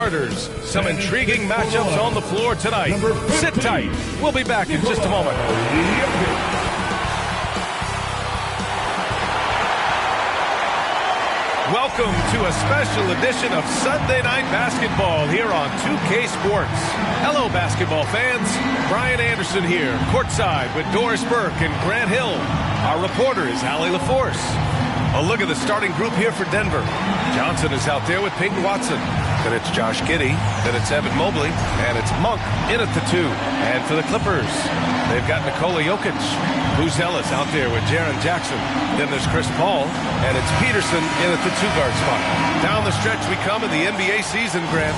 Starters. Some intriguing matchups on the floor tonight. Sit tight. We'll be back in just a moment. Welcome to a special edition of Sunday Night Basketball here on 2K Sports. Hello, basketball fans. Brian Anderson here, courtside with Doris Burke and Grant Hill. Our reporter is Allie LaForce. A look at the starting group here for Denver. Johnson is out there with Peyton Watson. Then it's Josh Giddey. Then it's Evan Mobley. And it's Monk in at the 2. And for the Clippers, they've got Nikola Jokic. Buzelis out there with Jaren Jackson. Then there's Chris Paul. And it's Peterson in at the 2-guard spot. Down the stretch we come in the NBA season, Grant.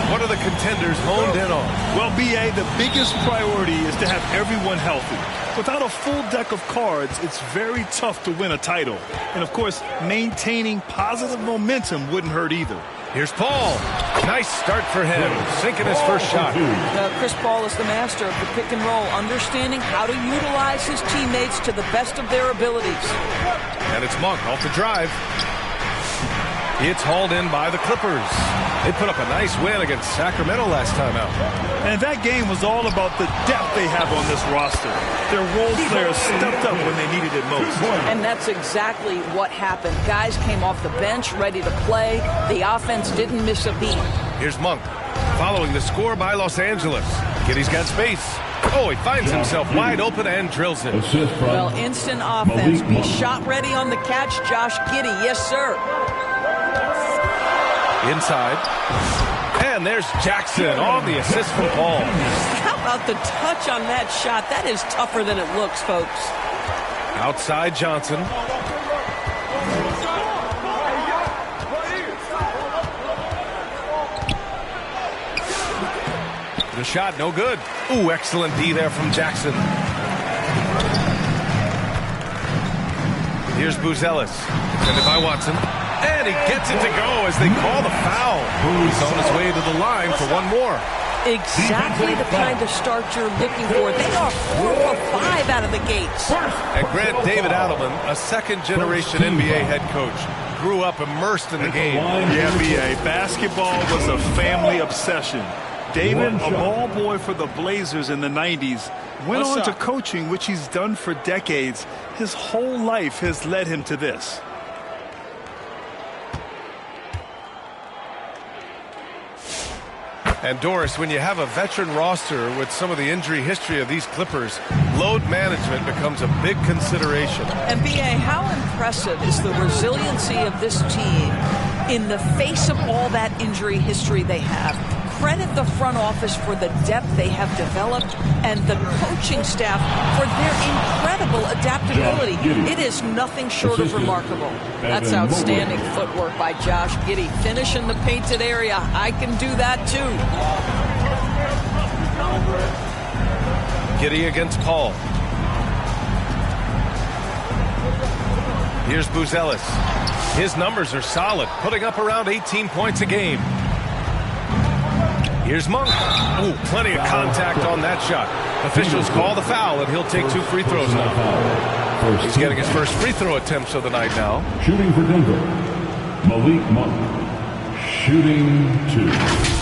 What are the contenders honed in on? Well, B.A., the biggest priority is to have everyone healthy. Without a full deck of cards, it's very tough to win a title. And, of course, maintaining positive momentum wouldn't hurt either. Here's Paul. Nice start for him. Sinking his first shot. Chris Paul is the master of the pick and roll, understanding how to utilize his teammates to the best of their abilities. And it's Monk off the drive. It's hauled in by the Clippers. They put up a nice win against Sacramento last time out. And that game was all about the depth they have on this roster. Their role players stepped up when they needed it most. And that's exactly what happened. Guys came off the bench ready to play. The offense didn't miss a beat. Here's Monk following the score by Los Angeles. Giddey's got space. Oh, he finds himself wide open and drills it. Well, instant offense. Be shot ready on the catch, Josh Giddey. Yes, sir. Inside. And there's Jackson on the assist from Paul. How about the touch on that shot? That is tougher than it looks, folks. Outside Johnson. The shot, no good. Ooh, excellent D there from Jackson. Here's Buzelis. Defended by Watson. And he gets it to go as they call the foul. He's on his way to the line for one more. Exactly the kind of start you're looking for. They are 4 or 5 out of the gates. And Grant, David Adelman, a second-generation NBA head coach, grew up immersed in the game. Yeah, B.A., basketball was a family obsession. David, a ball boy for the Blazers in the 90s, went on to coaching, which he's done for decades. His whole life has led him to this. And Doris, when you have a veteran roster with some of the injury history of these Clippers, load management becomes a big consideration. And B.A., how impressive is the resiliency of this team in the face of all that injury history they have? Credit the front office for the depth they have developed and the coaching staff for their incredible adaptability. It is nothing short of remarkable. That's outstanding footwork by Josh Giddey. Finishing the painted area. I can do that too. Giddey against Paul. Here's Buzelis. His numbers are solid, putting up around 18 points a game. Here's Monk. Ooh, plenty of contact on that shot. Officials call the foul, and he'll take 2 free throws now. He's getting his first free throw attempts of the night now. Shooting for Denver, Malik Monk. Shooting 2.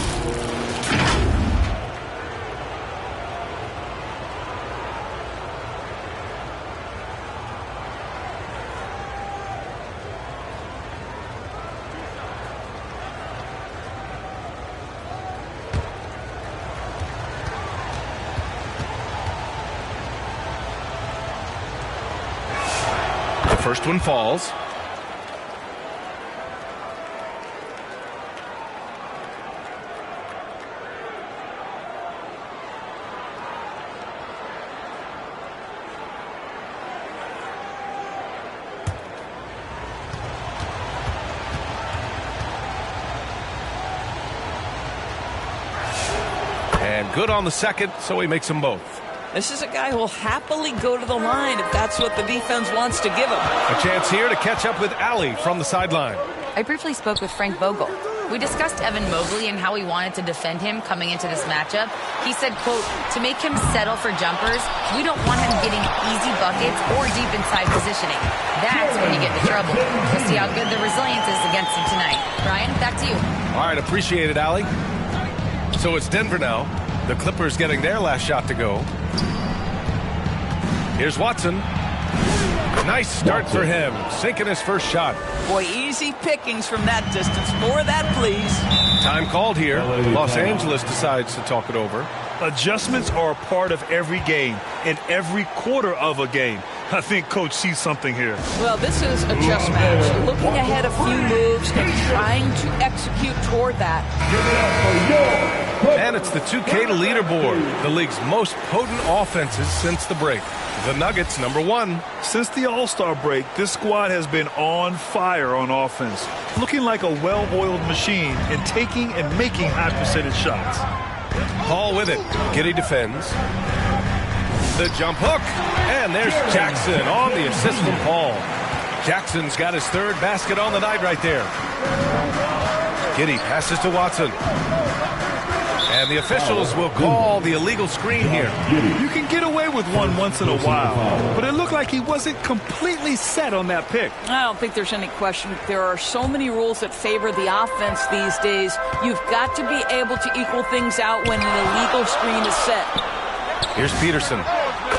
First one falls. And good on the second, so he makes them both. This is a guy who will happily go to the line if that's what the defense wants to give him. A chance here to catch up with Allie from the sideline. I briefly spoke with Frank Vogel. We discussed Evan Mobley and how we wanted to defend him coming into this matchup. He said, quote, to make him settle for jumpers, we don't want him getting easy buckets or deep inside positioning. That's when you get into trouble. We'll see how good the resilience is against him tonight. Brian, back to you. All right, appreciate it, Allie. So it's Denver now. The Clippers getting their last shot to go. Here's Watson. Nice start for him, sinking his first shot. Boy, easy pickings from that distance. More of that, please. Time called here. Los Angeles decides to talk it over. Adjustments are a part of every game and every quarter of a game. I think Coach sees something here. Well, this is a chess match. Looking ahead a few moves and trying to execute toward that. And it's the 2K leaderboard. The league's most potent offenses since the break. The Nuggets, number 1. Since the All-Star break, this squad has been on fire on offense, looking like a well-oiled machine and taking and making high percentage shots. Paul with it. Giddey defends. The jump hook. And there's Jackson on the assist from Paul. Jackson's got his third basket on the night right there. Giddey passes to Watson. And the officials will call the illegal screen here. You can get away with one once in a while, but it looked like he wasn't completely set on that pick. I don't think there's any question. There are so many rules that favor the offense these days. You've got to be able to equal things out when an illegal screen is set. Here's Peterson,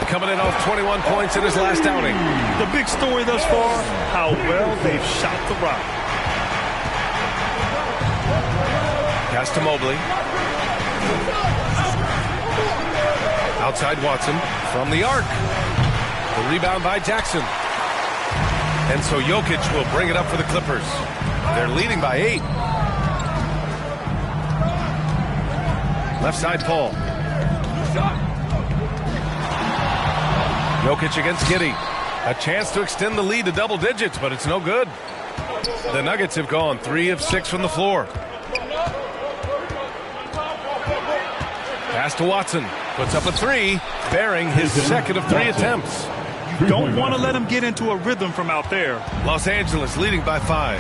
coming in off 21 points in his last outing. The big story thus far, how well they've shot the rock. Pass to Mobley. Outside Watson from the arc. The rebound by Jackson. And so Jokic will bring it up for the Clippers. They're leading by 8. Left side Paul. Jokic against Giddey. A chance to extend the lead to double digits, but it's no good. The Nuggets have gone 3 of 6 from the floor. Pass to Watson. Puts up a 3, bearing his second of 3 attempts. You don't want to let him get into a rhythm from out there. Los Angeles leading by 5.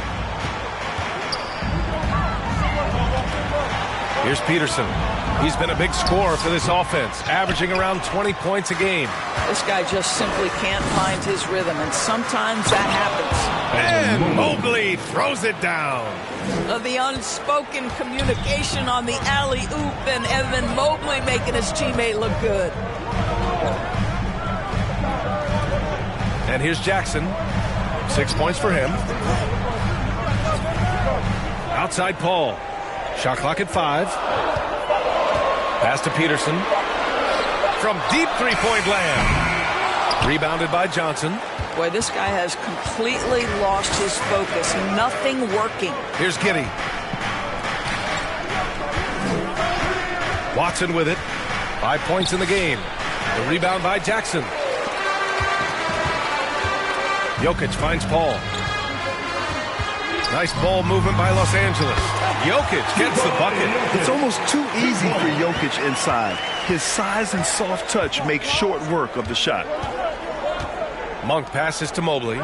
Here's Peterson. He's been a big scorer for this offense, averaging around 20 points a game. This guy just simply can't find his rhythm, and sometimes that happens. And Mobley throws it down. The unspoken communication on the alley-oop, and Evan Mobley making his teammate look good. And here's Jackson. 6 points for him. Outside Paul. Shot clock at 5. Pass to Peterson. From deep three-point land. Rebounded by Johnson. Boy, this guy has completely lost his focus. Nothing working. Here's Giddey. Watson with it. 5 points in the game. The rebound by Jackson. Jokic finds Paul. Nice ball movement by Los Angeles. Jokic gets the bucket. It's almost too easy for Jokic inside. His size and soft touch make short work of the shot. Monk passes to Mobley.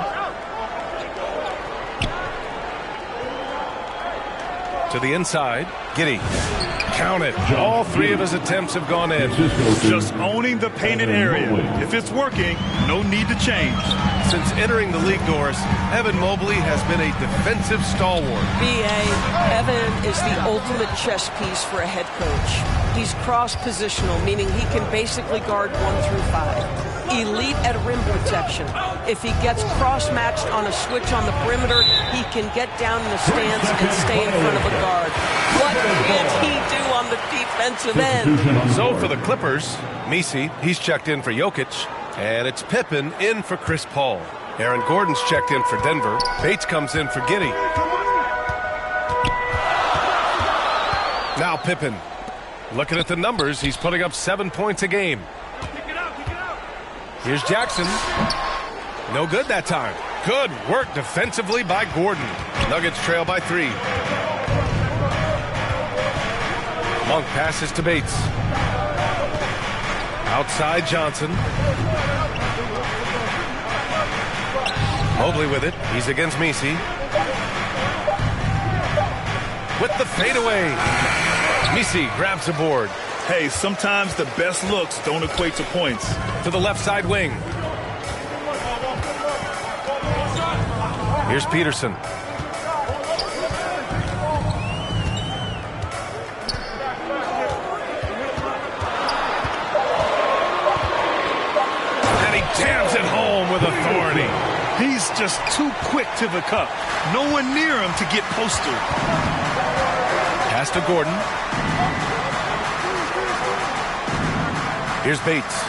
To the inside. Giddey. Count it. All 3 of his attempts have gone in. Just owning the painted area. If it's working, no need to change. Since entering the league doors, Evan Mobley has been a defensive stalwart. B.A., Evan is the ultimate chess piece for a head coach. He's cross-positional, meaning he can basically guard 1 through 5. Elite at rim protection. If he gets cross-matched on a switch on the perimeter, he can get down in the stance and stay in front of a guard. What can he do on the defensive end? So for the Clippers, Messi, he's checked in for Jokic, and it's Pippen in for Chris Paul. Aaron Gordon's checked in for Denver. Bates comes in for Giddey. Now Pippen. Looking at the numbers, he's putting up 7 points a game. Here's Jackson. No good that time. Good work defensively by Gordon. Nuggets trail by 3. Monk passes to Bates. Outside Johnson. Mobley with it. He's against Messi. with the fadeaway. Misi grabs the board. Hey, sometimes the best looks don't equate to points. To the left side wing. Here's Peterson. And he jams it home with authority. He's just too quick to the cup. No one near him to get posted. Pass to Gordon. Here's Bates.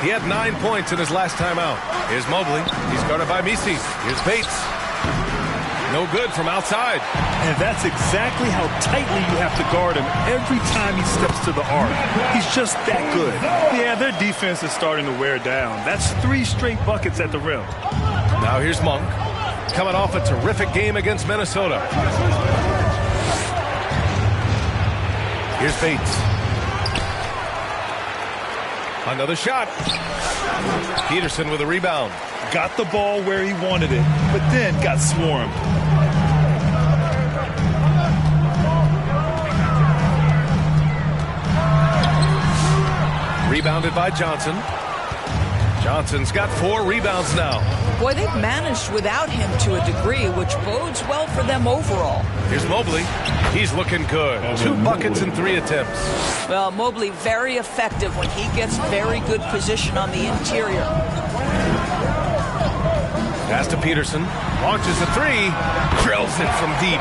He had 9 points in his last time out. Here's Mobley. He's guarded by Misi. Here's Bates. No good from outside. And that's exactly how tightly you have to guard him every time he steps to the arc. He's just that good. Yeah, their defense is starting to wear down. That's 3 straight buckets at the rim. Now here's Monk. Coming off a terrific game against Minnesota. Here's Bates. Another shot. Peterson with a rebound. Got the ball where he wanted it, but then got swarmed. Rebounded by Johnson. Johnson's got 4 rebounds now. Boy, they've managed without him to a degree, which bodes well for them overall. Here's Mobley. He's looking good. 2 buckets in 3 attempts. Well, Mobley very effective when he gets very good position on the interior. Pass to Peterson. Launches a 3. Drills it from deep.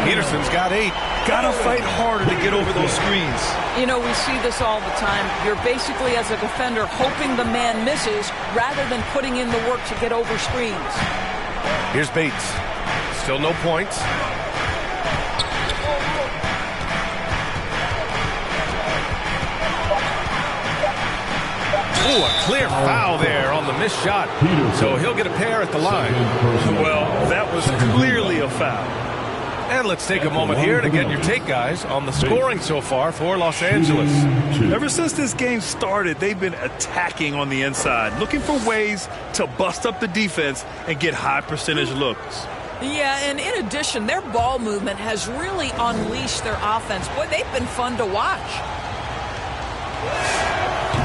Peterson's got 8. Gotta fight harder to get over those screens. You know, we see this all the time. You're basically, as a defender, hoping the man misses rather than putting in the work to get over screens. Here's Bates. Still no points. Ooh, a clear foul there on the missed shot. So he'll get a pair at the line. Well, that was clearly a foul. And let's take a moment here to get your take, guys, on the scoring so far for Los Angeles. Ever since this game started, they've been attacking on the inside, looking for ways to bust up the defense and get high percentage looks. Yeah, and in addition, their ball movement has really unleashed their offense. Boy, they've been fun to watch.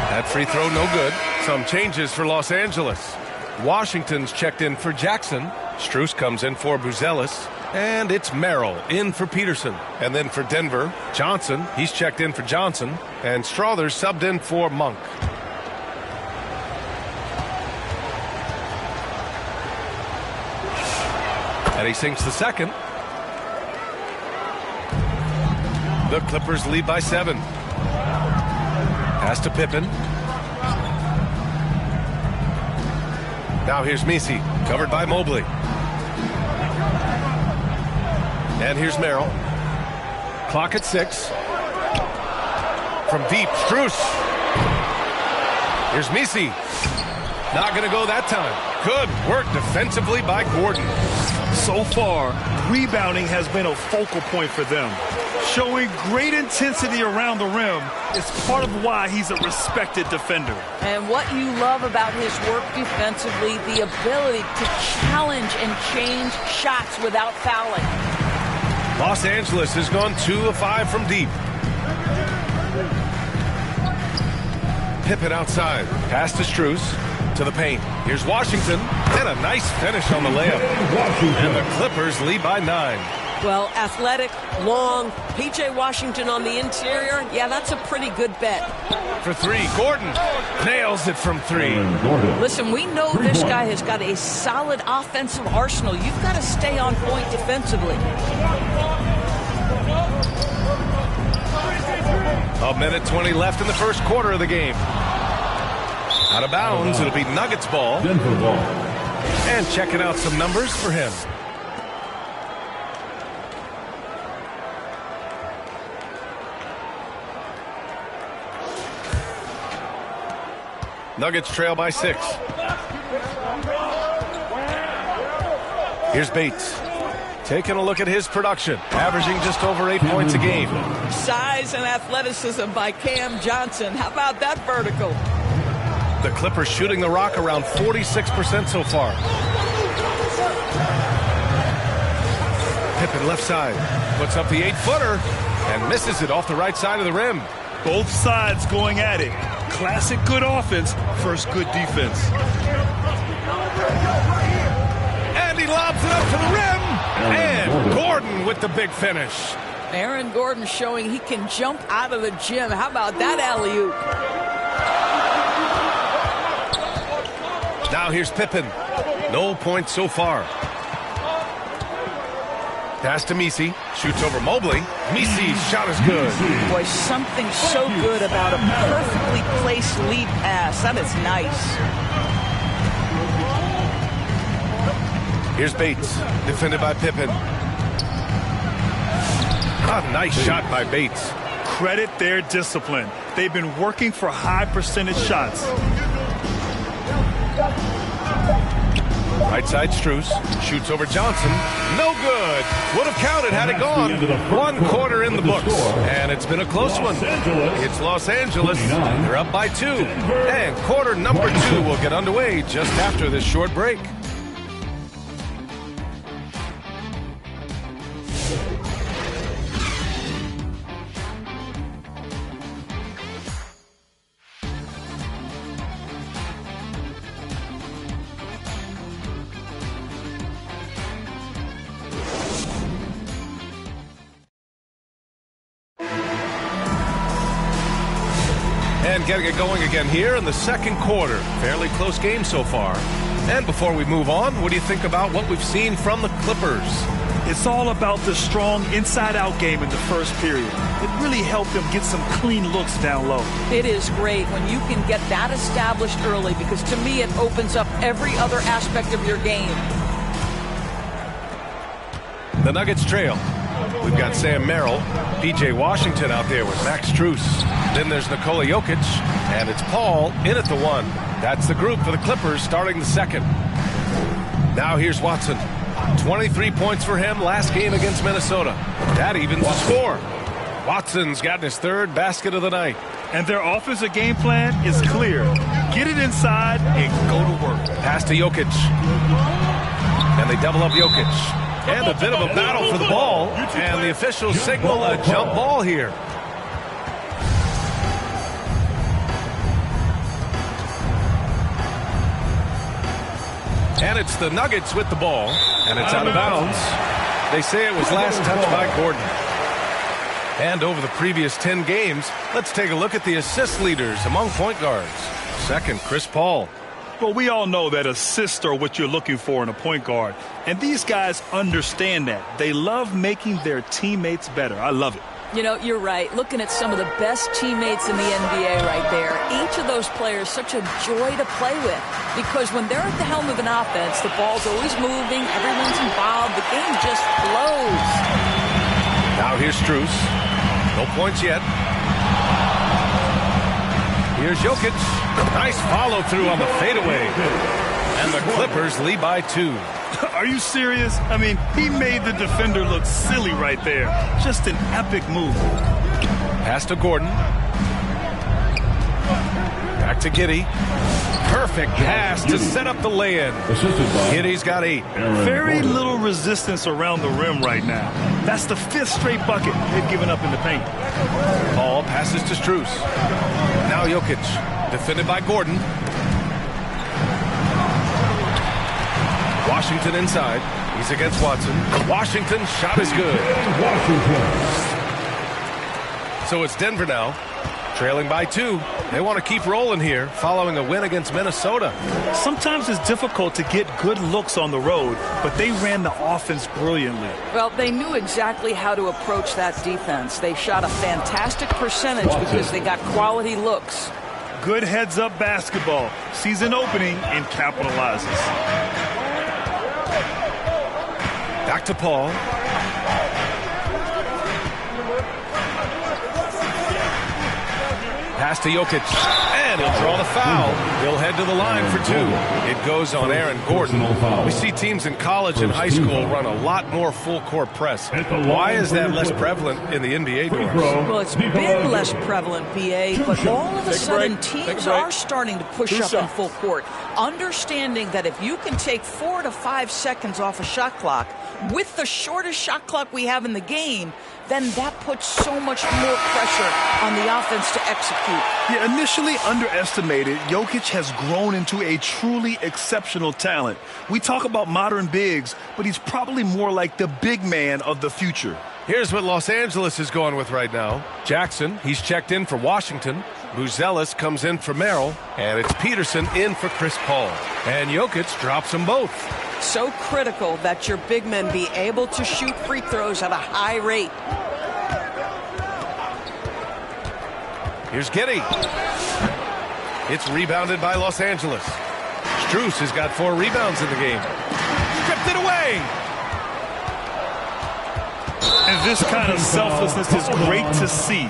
That free throw no good. Some changes for Los Angeles. Washington's checked in for Jackson. Strus comes in for Buzelis. And it's Merrill in for Peterson. And then for Denver, Johnson. He's checked in for Johnson. And Strawther's subbed in for Monk. And he sinks the second. The Clippers lead by 7. Pass to Pippen. Now here's Misi, covered by Mobley. And here's Merrill. Clock at 6. From deep, Strus. Here's Misi. Not going to go that time. Good work defensively by Gordon. So far, rebounding has been a focal point for them. Showing great intensity around the rim is part of why he's a respected defender. And what you love about his work defensively, the ability to challenge and change shots without fouling. Los Angeles has gone 2 of 5 from deep. Pippen outside. Pass to Strus. To the paint. Here's Washington. And a nice finish on the layup. And the Clippers lead by 9. Well, athletic, long, P.J. Washington on the interior. Yeah, that's a pretty good bet. For 3, Gordon nails it from 3. Listen, we know this guy has got a solid offensive arsenal. You've got to stay on point defensively. A minute 20 left in the first quarter of the game. Out of bounds, it'll be Nuggets ball. Denver ball. And checking out some numbers for him. Nuggets trail by 6. Here's Bates. Taking a look at his production. Averaging just over 8 points a game. Size and athleticism by Cam Johnson. How about that vertical? The Clippers shooting the rock around 46% so far. Pippen left side. Puts up the 8-footer and misses it off the right side of the rim. Both sides going at it. Classic good offense versus good defense. And he lobs it up to the rim. And Gordon with the big finish. Aaron Gordon showing he can jump out of the gym. How about that alley-oop? Now here's Pippen. No points so far. Pass to Messi. Shoots over Mobley. Messi's shot is good. Boy, something so good about a perfectly placed lead pass. That is nice. Here's Bates. Defended by Pippen. A nice shot by Bates. Credit their discipline. They've been working for high percentage shots. Right side Strus. Shoots over Johnson. No good. Would have counted had it gone. 1 quarter in the books. And it's been a close one. It's Los Angeles. They're up by 2. And quarter number 2 will get underway just after this short break. And getting it going again here in the second quarter. Fairly close game so far. And before we move on, what do you think about what we've seen from the Clippers? It's all about the strong inside-out game in the first period. It really helped them get some clean looks down low. It is great when you can get that established early, because to me it opens up every other aspect of your game. The Nuggets trail. We've got Sam Merrill, P.J. Washington out there with Max Strus. Then there's Nikola Jokic, and it's Paul in at the 1. That's the group for the Clippers starting the second. Now here's Watson. 23 points for him last game against Minnesota. That evens the score. Watson's gotten his 3rd basket of the night. And their offensive game plan is clear. Get it inside and go to work. Pass to Jokic. And they double up Jokic. And a bit of a battle for the ball. And the officials signal a jump ball here. And it's the Nuggets with the ball. And it's out of bounds. They say it was last touched by Gordon. And over the previous 10 games, let's take a look at the assist leaders among point guards. Second, Chris Paul. Well, we all know that assists are what you're looking for in a point guard. And these guys understand that. They love making their teammates better. I love it. You know, you're right. Looking at some of the best teammates in the NBA right there. Each of those players such a joy to play with. Because when they're at the helm of an offense, the ball's always moving, everyone's involved, the game just flows. Now here's Strus. No points yet. Here's Jokic. Nice follow through on the fadeaway. And the Clippers lead by 2. Are you serious? I mean, he made the defender look silly right there. Just an epic move. Pass to Gordon. Back to Giddey. Perfect pass to set up the lay-in. Giddey's got 8. Very little resistance around the rim right now. That's the 5th straight bucket they've given up in the paint. Paul passes to Strus. Now Jokic. Defended by Gordon. Washington inside. He's against Watson. Washington shot is good. So it's Denver now, trailing by 2. They want to keep rolling here following a win against Minnesota. Sometimes it's difficult to get good looks on the road, but they ran the offense brilliantly. Well, they knew exactly how to approach that defense. They shot a fantastic percentage because they got quality looks. Good heads-up basketball. Season opening and capitalizes. Back to Paul. Pass to Jokic. And he'll draw the foul. He'll head to the line for 2. It goes on Aaron Gordon. We see teams in college and high school run a lot more full-court press. Why is that less prevalent in the NBA, Doris? Well, it's been less prevalent, BA, but all of a sudden teams are starting to push up in full court, understanding that if you can take 4 to 5 seconds off a shot clock, with the shortest shot clock we have in the game, then that puts so much more pressure on the offense to execute. Yeah, initially underestimated, Jokic has grown into a truly exceptional talent. We talk about modern bigs, but he's probably more like the big man of the future. Here's what Los Angeles is going with right now. Jackson, he's checked in for Washington. Buzelis comes in for Merrill. And it's Peterson in for Chris Paul. And Jokic drops them both. So critical that your big men be able to shoot free throws at a high rate. Here's Giddey. It's rebounded by Los Angeles. Strus has got 4 rebounds in the game. Stripped it away. And this kind of selflessness is great to see.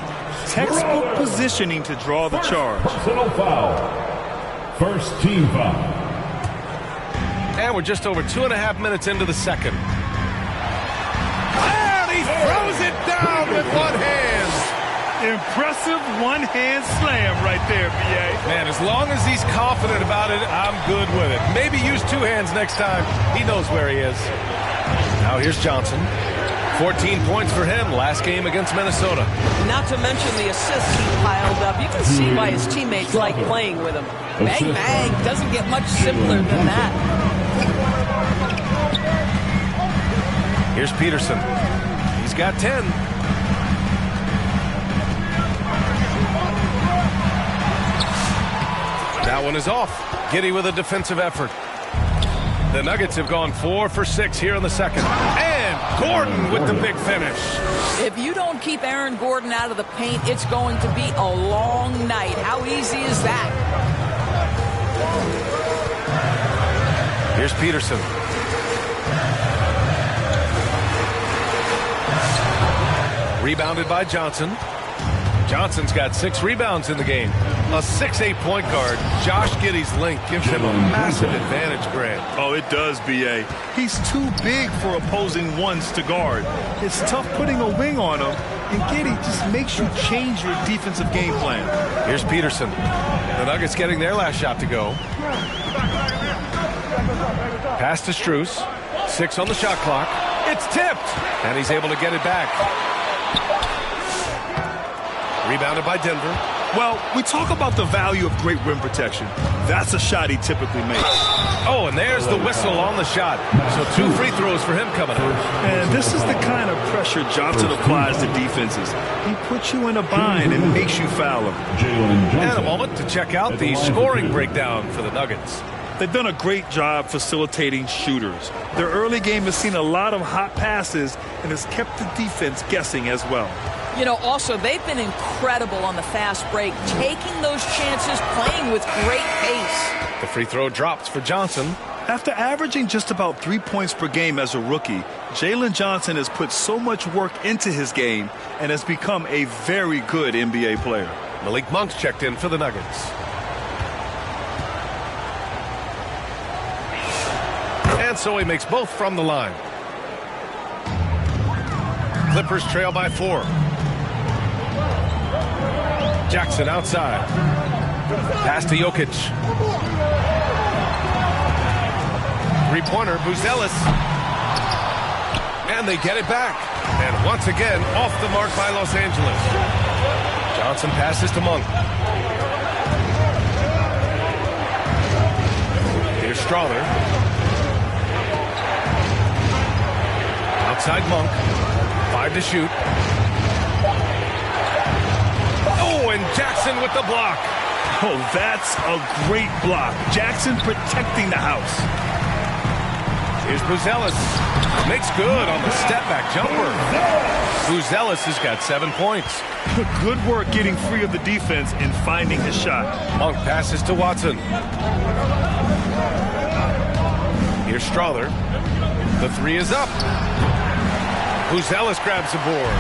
Textbook positioning to draw the charge. Personal foul. First team foul. And we're just over 2.5 minutes into the second. And he throws it down with one hand. Impressive one-hand slam right there, B.A. Man, as long as he's confident about it, I'm good with it. Maybe use 2 hands next time. He knows where he is. Now here's Johnson. 14 points for him last game against Minnesota. Not to mention the assists he piled up. You can see why his teammates like playing with him. Bang, bang. Doesn't get much simpler than that. Here's Peterson. He's got 10. That one is off. Giddey with a defensive effort. The Nuggets have gone 4 for 6 here in the second. And Gordon with the big finish. If you don't keep Aaron Gordon out of the paint, it's going to be a long night. How easy is that? Here's Peterson. Rebounded by Johnson. Johnson's got 6 rebounds in the game. A 6'8" point guard. Josh Giddey's length gives him a massive advantage, Grant. Oh, it does, B.A. He's too big for opposing ones to guard. It's tough putting a wing on him, and Giddey just makes you change your defensive game plan. Here's Peterson. The Nuggets getting their last shot to go. Pass to Strus. 6 on the shot clock. It's tipped, and he's able to get it back. Rebounded by Denver. Well, we talk about the value of great rim protection. That's a shot he typically makes. Oh, and there's the whistle on the shot. So 2 free throws for him coming up. And this is the kind of pressure Johnson applies to defenses. He puts you in a bind and makes you foul him. And a moment to check out the scoring breakdown for the Nuggets. They've done a great job facilitating shooters. Their early game has seen a lot of hot passes and has kept the defense guessing as well. You know, also, they've been incredible on the fast break, taking those chances, playing with great pace. The free throw drops for Johnson. After averaging just about 3 points per game as a rookie, Jalen Johnson has put so much work into his game and has become a very good NBA player. Malik Monk's checked in for the Nuggets. And so he makes both from the line. Clippers trail by 4. Jackson outside. Pass to Jokic. 3-pointer, Buzelis. And they get it back. And once again, off the mark by Los Angeles. Johnson passes to Monk. Here's Strawther. Outside Monk. 5 to shoot. Oh, and Jackson with the block. Oh, that's a great block. Jackson protecting the house. Here's Buzelis. Makes good on the step-back jumper. Buzelis has got 7 points. Good work getting free of the defense and finding his shot. Monk passes to Watson. Here's Strawther. The 3 is up. Buzelis grabs the board.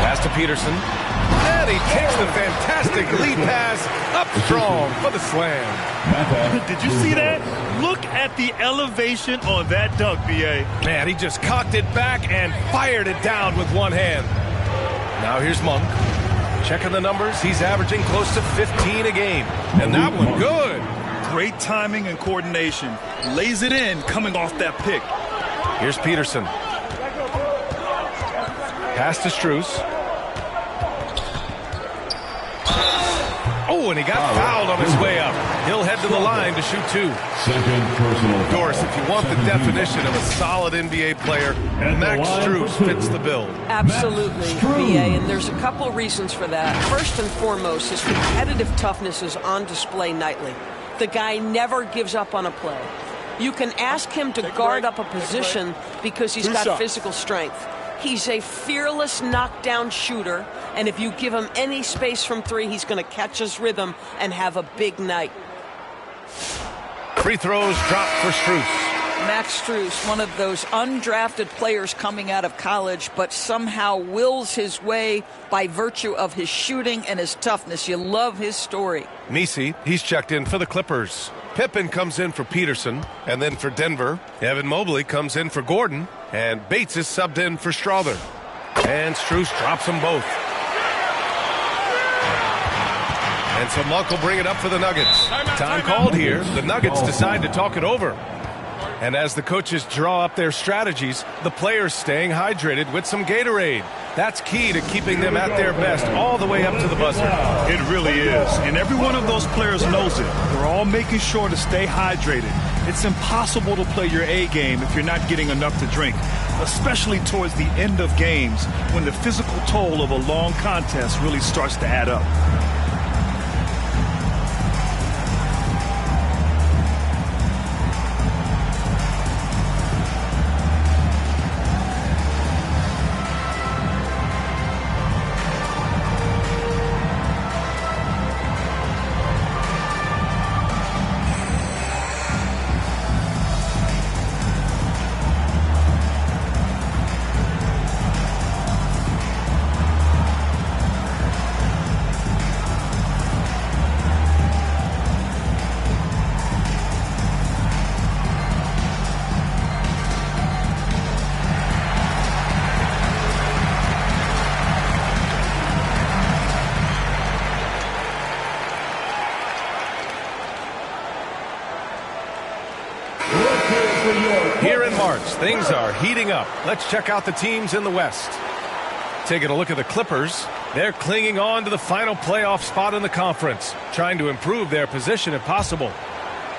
Pass to Peterson. And he takes the fantastic lead pass up strong for the slam. Did you see that? Look at the elevation on that dunk, B.A. Man, he just cocked it back and fired it down with one hand. Now here's Monk. Checking the numbers. He's averaging close to 15 a game. And that one good. Great timing and coordination. Lays it in coming off that pick. Here's Peterson. Pass to Strus. Oh, and he got fouled on his way up. He'll head to the line to shoot 2. Second personal. Doris, if you want the definition of a solid NBA player, Max Strus fits the bill. Absolutely, BA, and there's a couple reasons for that. First and foremost, his competitive toughness is on display nightly. The guy never gives up on a play. You can ask him to guard up a position because he's got physical strength. He's a fearless knockdown shooter, and if you give him any space from 3, he's going to catch his rhythm and have a big night. Free throws dropped for Strus. Max Strus, one of those undrafted players coming out of college, but somehow wills his way by virtue of his shooting and his toughness. You love his story. Misi, he's checked in for the Clippers. Pippen comes in for Peterson, and then for Denver, Evan Mobley comes in for Gordon, and Bates is subbed in for Strawther. And Strus drops them both. And so Monk will bring it up for the Nuggets. Time called here. The Nuggets decide to talk it over. And as the coaches draw up their strategies, the players staying hydrated with some Gatorade. That's key to keeping them at their best all the way up to the buzzer. It really is. And every one of those players knows it. They're all making sure to stay hydrated. It's impossible to play your A game if you're not getting enough to drink, especially towards the end of games when the physical toll of a long contest really starts to add up. Here in March, things are heating up. Let's check out the teams in the West. Taking a look at the Clippers, they're clinging on to the final playoff spot in the conference, trying to improve their position if possible.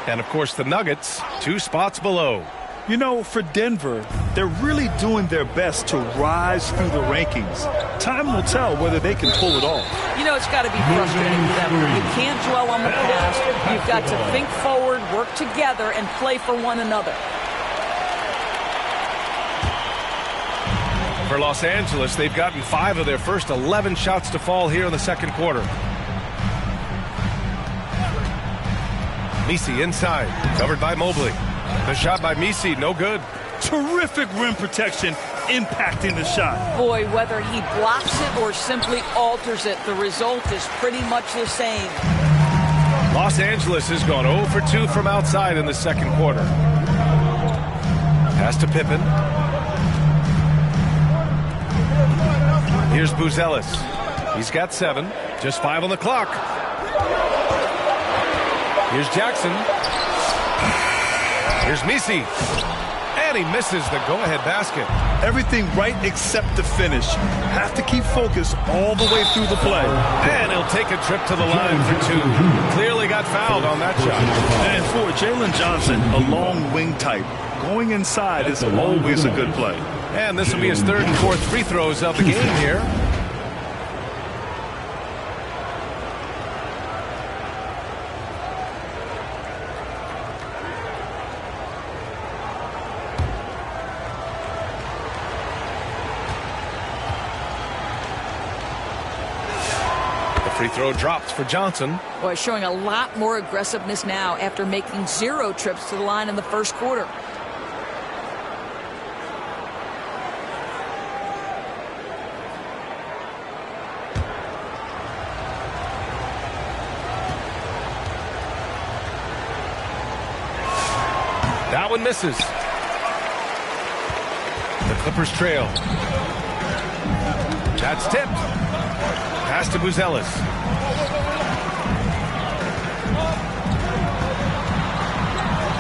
And, of course, the Nuggets, 2 spots below. You know, for Denver, they're really doing their best to rise through the rankings. Time will tell whether they can pull it off. You know, it's got to be frustrating for them. You can't dwell on the past. You've got to think forward, work together, and play for one another. For Los Angeles, they've gotten 5 of their first 11 shots to fall here in the second quarter. Misi inside, covered by Mobley. The shot by Misi, no good. Terrific rim protection, impacting the shot. Boy, whether he blocks it or simply alters it, the result is pretty much the same. Los Angeles has gone 0 for 2 from outside in the second quarter. Pass to Pippen. Here's Buzelis. He's got 7. Just 5 on the clock. Here's Jackson. Here's Misi. And he misses the go-ahead basket. Everything right except the finish. Have to keep focused all the way through the play. And he'll take a trip to the line for 2. Clearly got fouled on that shot. And for Jalen Johnson, a long wing type. Going inside is always a good play. And this will be his 3rd and 4th free throws of the game here. The free throw drops for Johnson. Boy, showing a lot more aggressiveness now after making 0 trips to the line in the first quarter. That one misses. The Clippers trail. That's tipped. Pass to Buzelis.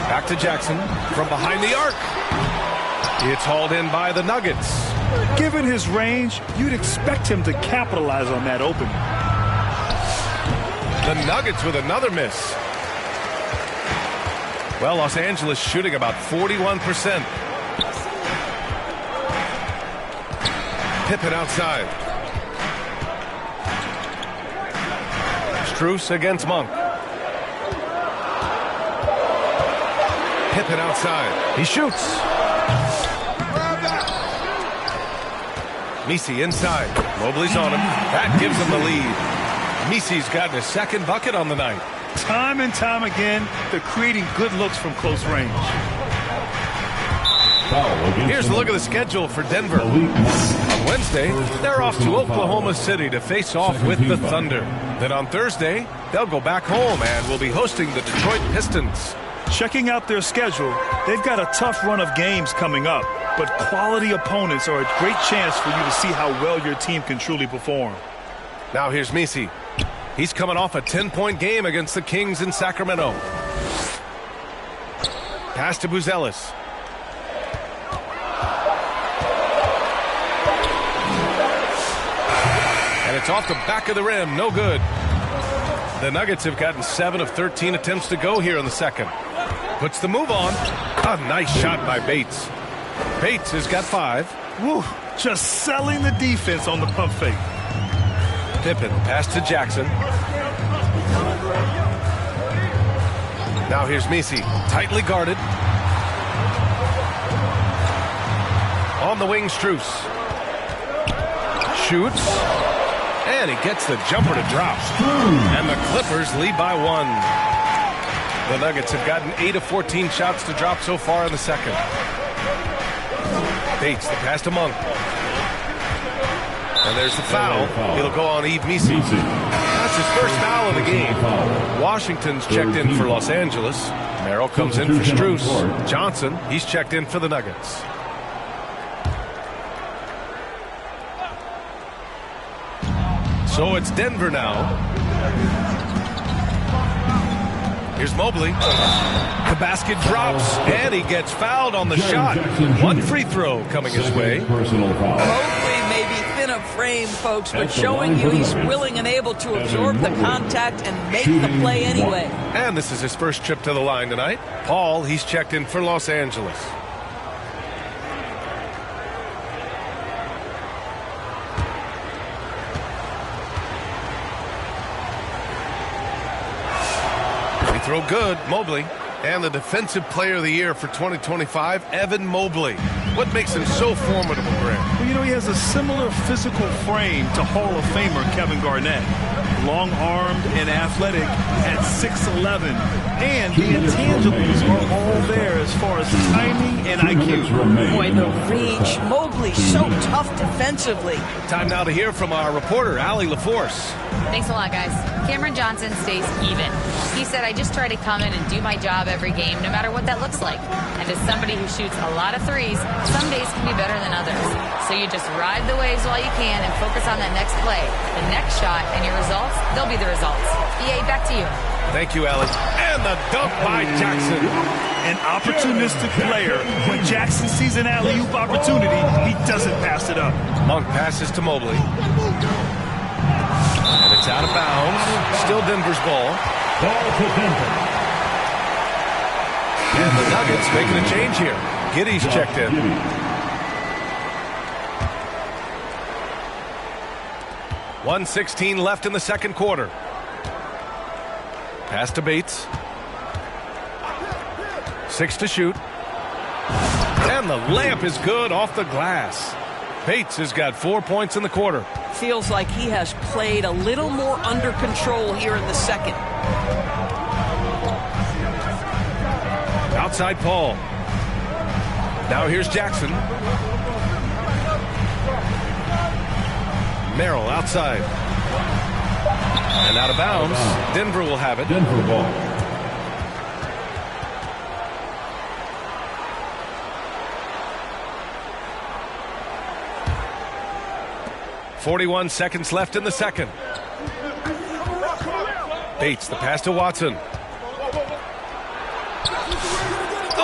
Back to Jackson from behind the arc. It's hauled in by the Nuggets. Given his range, you'd expect him to capitalize on that opening. The Nuggets with another miss. Well, Los Angeles shooting about 41%. Pippen outside. Strus against Monk. Pippen outside. He shoots. Messi inside. Mobley's on him. That gives him the lead. Messi's gotten his second bucket on the night. Time and time again, they're creating good looks from close range. Here's a look at the schedule for Denver. On Wednesday, they're off to Oklahoma City to face off with the Thunder. Then on Thursday, they'll go back home and will be hosting the Detroit Pistons. Checking out their schedule, they've got a tough run of games coming up, but quality opponents are a great chance for you to see how well your team can truly perform. Now here's Messi. He's coming off a 10-point game against the Kings in Sacramento. Pass to Buzelis. And it's off the back of the rim. No good. The Nuggets have gotten 7 of 13 attempts to go here in the second. Puts the move on. A nice shot by Bates. Bates has got 5. Woo, just selling the defense on the pump fake. Pippen pass to Jackson. Now here's Messi, tightly guarded. On the wing, Strus. Shoots. And he gets the jumper to drop. And the Clippers lead by 1. The Nuggets have gotten 8 of 14 shots to drop so far in the second. Bates, the pass to Monk. And there's the foul. It'll go on Yves Messi. That's his first foul of the game. Washington's checked in for Los Angeles. Merrill comes in for Strus. Johnson, he's checked in for the Nuggets. So it's Denver now. Here's Mobley. The basket drops, and he gets fouled on the shot. One free throw coming his way. Mobley may be thin of frame, folks, but showing you he's willing and able to absorb the contact and make the play anyway. And this is his first trip to the line tonight. Paul, he's checked in for Los Angeles. Throw good, Mobley. And the Defensive Player of the Year for 2025, Evan Mobley. What makes him so formidable, Grant? Well, you know, he has a similar physical frame to Hall of Famer Kevin Garnett. Long-armed and athletic at 6'11". And the intangibles are all there as far as timing and IQ. Boy, the reach. Mobley so tough defensively. Time now to hear from our reporter, Allie LaForce. Thanks a lot, guys. Cameron Johnson stays even. He said, I just try to come in and do my job every game, no matter what that looks like. And as somebody who shoots a lot of threes, some days can be better than others. So you just ride the waves while you can and focus on that next play. The next shot and your results, they'll be the results. EA, back to you. Thank you, Allie. And the dunk by Jackson. An opportunistic player. When Jackson sees an alley-oop opportunity, he doesn't pass it up. Monk passes to Mobley. And it's out of bounds. Still Denver's ball. Ball to Denver. And the Nuggets making a change here. Giddey's checked in. 1:16 left in the second quarter. Pass to Bates. 6 to shoot. And the layup is good off the glass. Bates has got 4 points in the quarter. Feels like he has played a little more under control here in the second. Outside Paul. Now here's Jackson. Merrill outside. And out of bounds. Denver will have it. Denver ball. .41 seconds left in the second. Bates, the pass to Watson.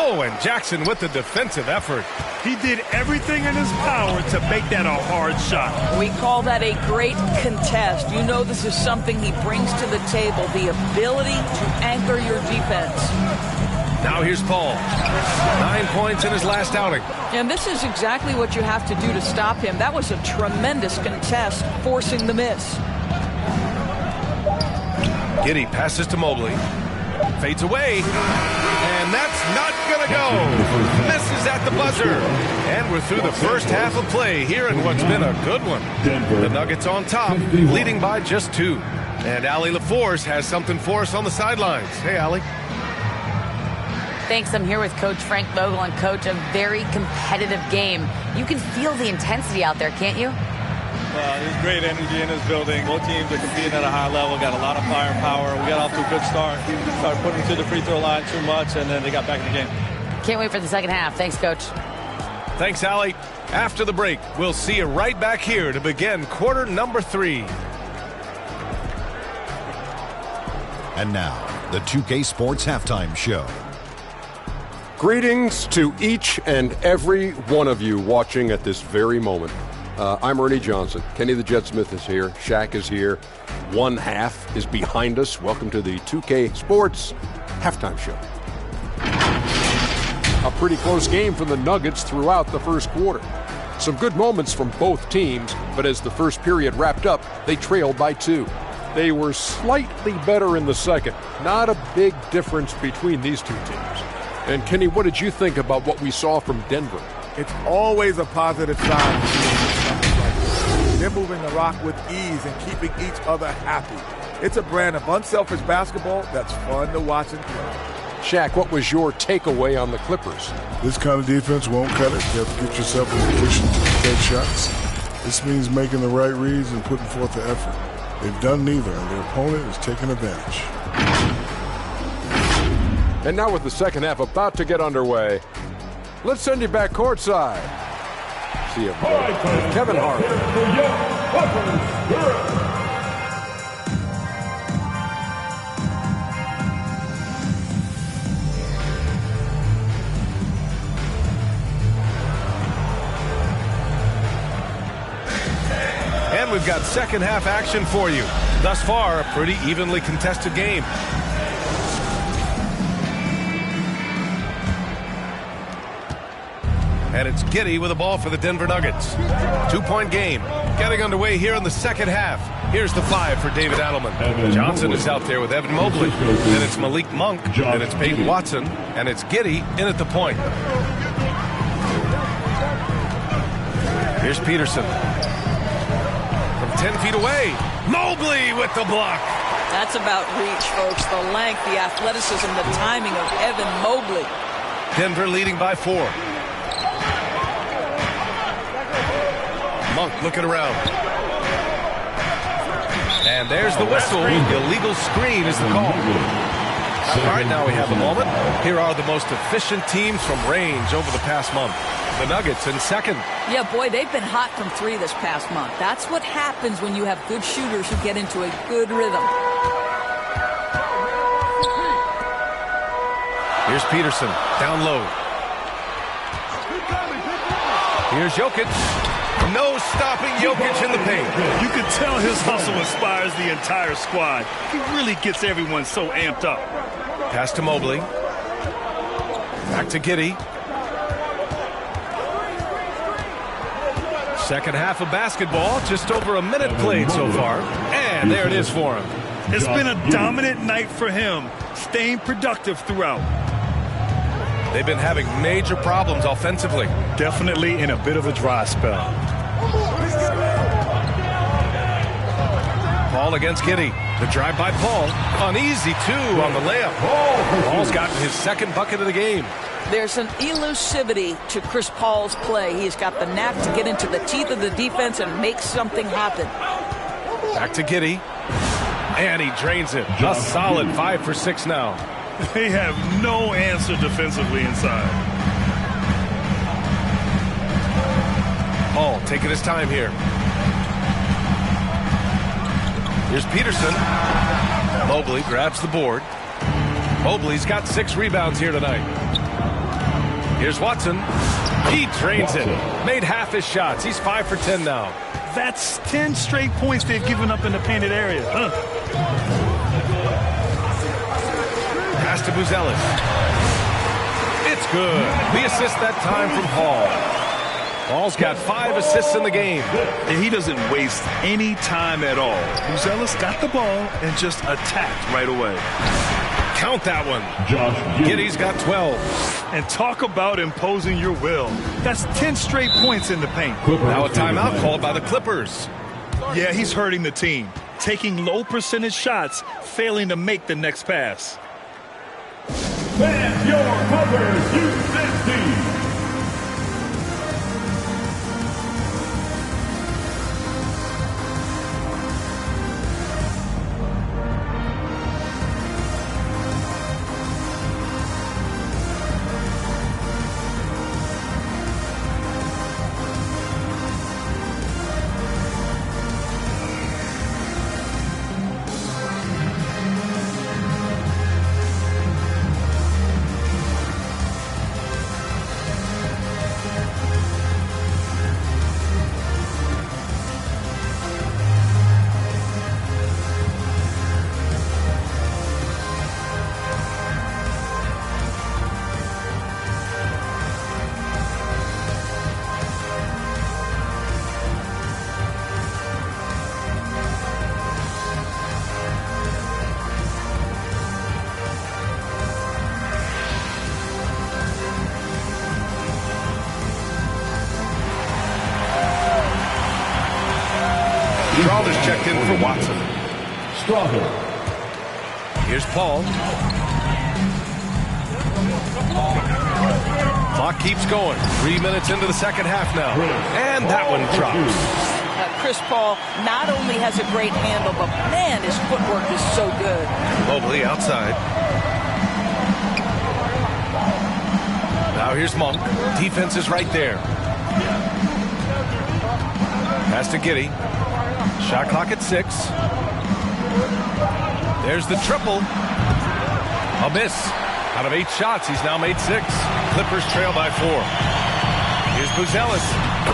Oh, and Jackson with the defensive effort. He did everything in his power to make that a hard shot. We call that a great contest. You know this is something he brings to the table, the ability to anchor your defense. Now here's Paul. 9 points in his last outing. And this is exactly what you have to do to stop him. That was a tremendous contest, forcing the miss. Giddey passes to Mobley. Fades away. And that's not going to go. Misses at the buzzer. And we're through the first half of play here in what's been a good one. The Nuggets on top, leading by just 2. And Allie LaForce has something for us on the sidelines. Hey, Allie. Thanks. I'm here with Coach Frank Vogel. And, Coach, a very competitive game. You can feel the intensity out there, can't you? There's great energy in this building. Both teams are competing at a high level, got a lot of firepower. We got off to a good start. Started putting them to the free throw line too much, and then they got back in the game. Can't wait for the second half. Thanks, Coach. Thanks, Allie. After the break, we'll see you right back here to begin quarter number 3. And now, the 2K Sports Halftime Show. Greetings to each and every one of you watching at this very moment. I'm Ernie Johnson. Kenny the Jet Smith is here. Shaq is here. One half is behind us. Welcome to the 2K Sports Halftime Show. A pretty close game for the Nuggets throughout the first quarter. Some good moments from both teams, but as the first period wrapped up, they trailed by 2. They were slightly better in the second. Not a big difference between these two teams. And Kenny, what did you think about what we saw from Denver? It's always a positive sign. They're moving the rock with ease and keeping each other happy. It's a brand of unselfish basketball that's fun to watch and play. Shaq, what was your takeaway on the Clippers? This kind of defense won't cut it. You have to get yourself in a position to take shots. This means making the right reads and putting forth the effort. They've done neither, and their opponent is taking advantage. And now with the second half about to get underway, let's send you back courtside. See you, Kevin Hart. And we've got second half action for you. Thus far, a pretty evenly contested game. And it's Giddey with the ball for the Denver Nuggets. 2-point game. Getting underway here in the second half. Here's the 5 for David Adelman. Johnson is out there with Evan Mobley. Then it's Malik Monk. Then it's Peyton Watson. And it's Giddey in at the point. Here's Peterson. From 10 feet away. Mobley with the block. That's about reach, folks. The length, the athleticism, the timing of Evan Mobley. Denver leading by 4. Monk looking around. And there's the whistle. Illegal screen is the call. All right, now we have a moment. Here are the most efficient teams from range over the past month. The Nuggets in second. Yeah, boy, they've been hot from 3 this past month. That's what happens when you have good shooters who get into a good rhythm. Here's Peterson, down low. Here's Jokic. No stopping Jokic in the paint. You can tell his hustle inspires the entire squad. He really gets everyone so amped up. Pass to Mobley. Back to Giddey. Second half of basketball, just over a minute played so far. And there it is for him. It's been a dominant night for him, staying productive throughout. They've been having major problems offensively. Definitely in a bit of a dry spell. Paul against Giddey. The drive by Paul. Uneasy, too, on the layup. Paul's gotten his second bucket of the game. There's an elusivity to Chris Paul's play. He's got the knack to get into the teeth of the defense and make something happen. Back to Giddey. And he drains it. A solid 5 for 6 now. They have no answer defensively inside. Paul taking his time here. Here's Peterson. Mobley grabs the board. Mobley's got 6 rebounds here tonight. Here's Watson. He drains it. Made half his shots. He's 5 for 10 now. That's 10 straight points they've given up in the painted area. Pass to Buzelis. It's good. The assist that time from Paul. Paul's got 5 assists in the game. And he doesn't waste any time at all. Buzelis got the ball and just attacked right away. Count that one. Giddey's got 12. And talk about imposing your will. That's 10 straight points in the paint. Now a timeout called by the Clippers. Yeah, he's hurting the team. Taking low percentage shots, failing to make the next pass. And your Clippers U16. Strawther's checked in for Watson. Strawther. Here's Paul. Clock keeps going. 3 minutes into the second half now. And that one drops. Chris Paul not only has a great handle, but man, his footwork is so good. Mobley outside. Now here's Monk. Defense is right there. Pass to Giddey. Shot clock at 6. There's the triple. A miss. Out of 8 shots, he's now made 6. Clippers trail by 4. Here's Buzelis.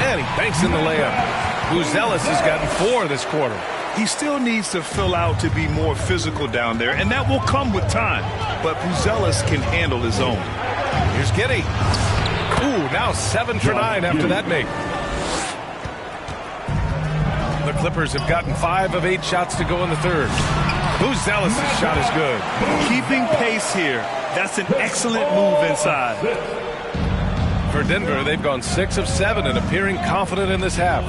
And he banks in the layup. Buzelis has gotten 4 this quarter. He still needs to fill out to be more physical down there, and that will come with time. But Buzelis can handle his own. Here's Giddey. Ooh, now 7 for 9 after that make. The Clippers have gotten 5 of 8 shots to go in the third. Buzelis' shot is good. Keeping pace here. That's an excellent move inside. For Denver, they've gone 6 of 7 and appearing confident in this half.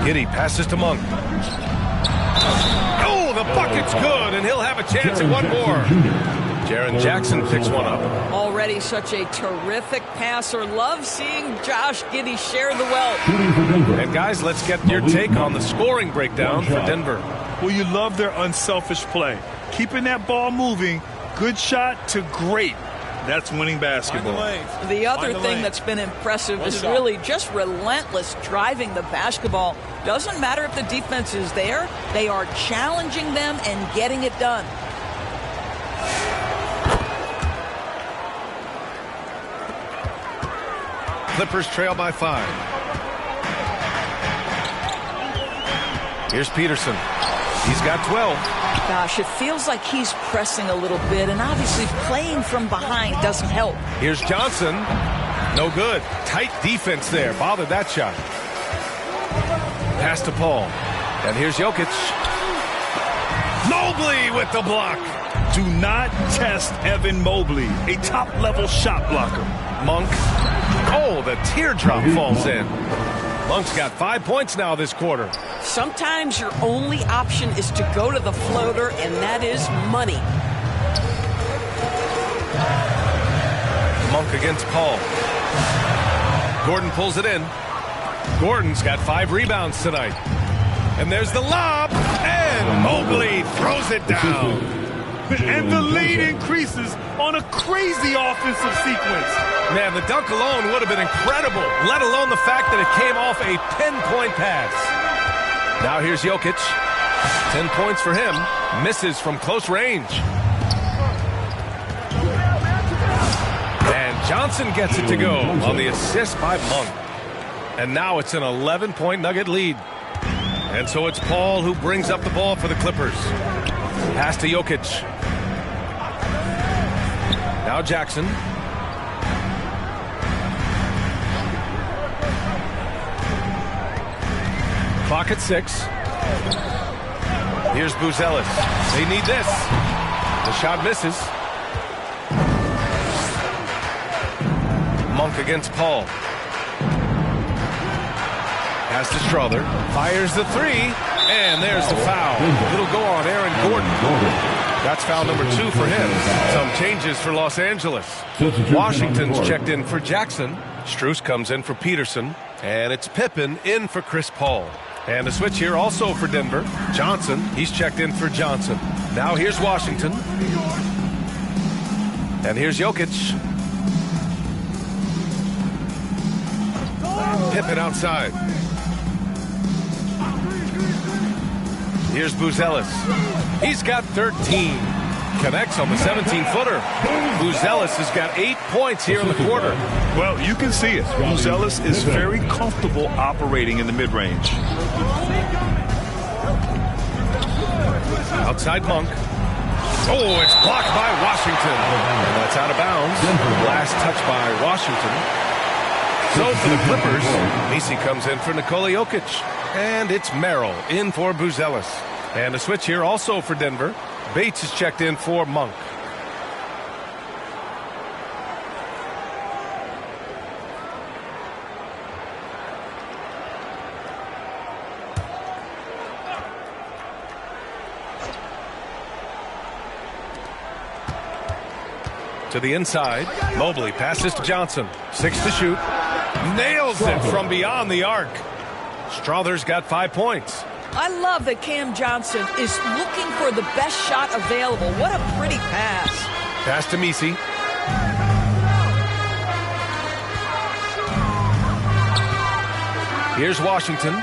Giddey passes to Monk. Oh, the bucket's good, and he'll have a chance at one more. Jaren Jackson picks one up. Already such a terrific passer. Love seeing Josh Giddey share the wealth. And guys, let's get your take on the scoring breakdown for Denver. Well, you love their unselfish play. Keeping that ball moving, good shot to great. That's winning basketball. The other thing that's been impressive is really just relentless driving the basketball. Doesn't matter if the defense is there. They are challenging them and getting it done. Clippers trail by 5. Here's Peterson. He's got 12. Gosh, it feels like he's pressing a little bit, and obviously playing from behind doesn't help. Here's Johnson. No good. Tight defense there. Bothered that shot. Pass to Paul. And here's Jokic. Mobley with the block. Do not test Evan Mobley, a top-level shot blocker. Monk. Oh, the teardrop falls in. Monk's got 5 points now this quarter. Sometimes your only option is to go to the floater, and that is money. Monk against Paul. Gordon pulls it in. Gordon's got 5 rebounds tonight. And there's the lob, and Mobley throws it down. And the lead increases on a crazy offensive sequence. Man, the dunk alone would have been incredible, let alone the fact that it came off a pinpoint pass. Now here's Jokic. 10 points for him. Misses from close range. Johnson gets it to go on the assist by Monk. And now it's an 11-point Nugget lead. And so it's Paul who brings up the ball for the Clippers. Pass to Jokic. Now Jackson. Clock at 6. Here's Buzelis. They need this. The shot misses. Monk against Paul. Pass to Strother. Fires the 3. And there's the foul. It'll go on Aaron Gordon. That's foul number 2 for him. Some changes for Los Angeles. Washington's checked in for Jackson. Strus comes in for Peterson. And it's Pippen in for Chris Paul. And a switch here also for Denver. Johnson, he's checked in for Johnson. Now here's Washington. And here's Jokic. Pippen outside. Here's Buzelis. He's got 13. Connects on the 17-footer. Buzelis has got 8 points here in the quarter. Well, you can see it. Buzelis is very comfortable operating in the mid-range. Outside Monk. Oh, it's blocked by Washington. And that's out of bounds. Last touch by Washington. So for the Clippers, Messi comes in for Nikola Jokic. And it's Merrill in for Buzelis. And a switch here also for Denver. Bates is checked in for Monk. To the inside. Mobley passes to Johnson. 6 to shoot. Nails it from beyond the arc. Strother's got 5 points. I love that Cam Johnson is looking for the best shot available. What a pretty pass. Pass to Messi. Here's Washington.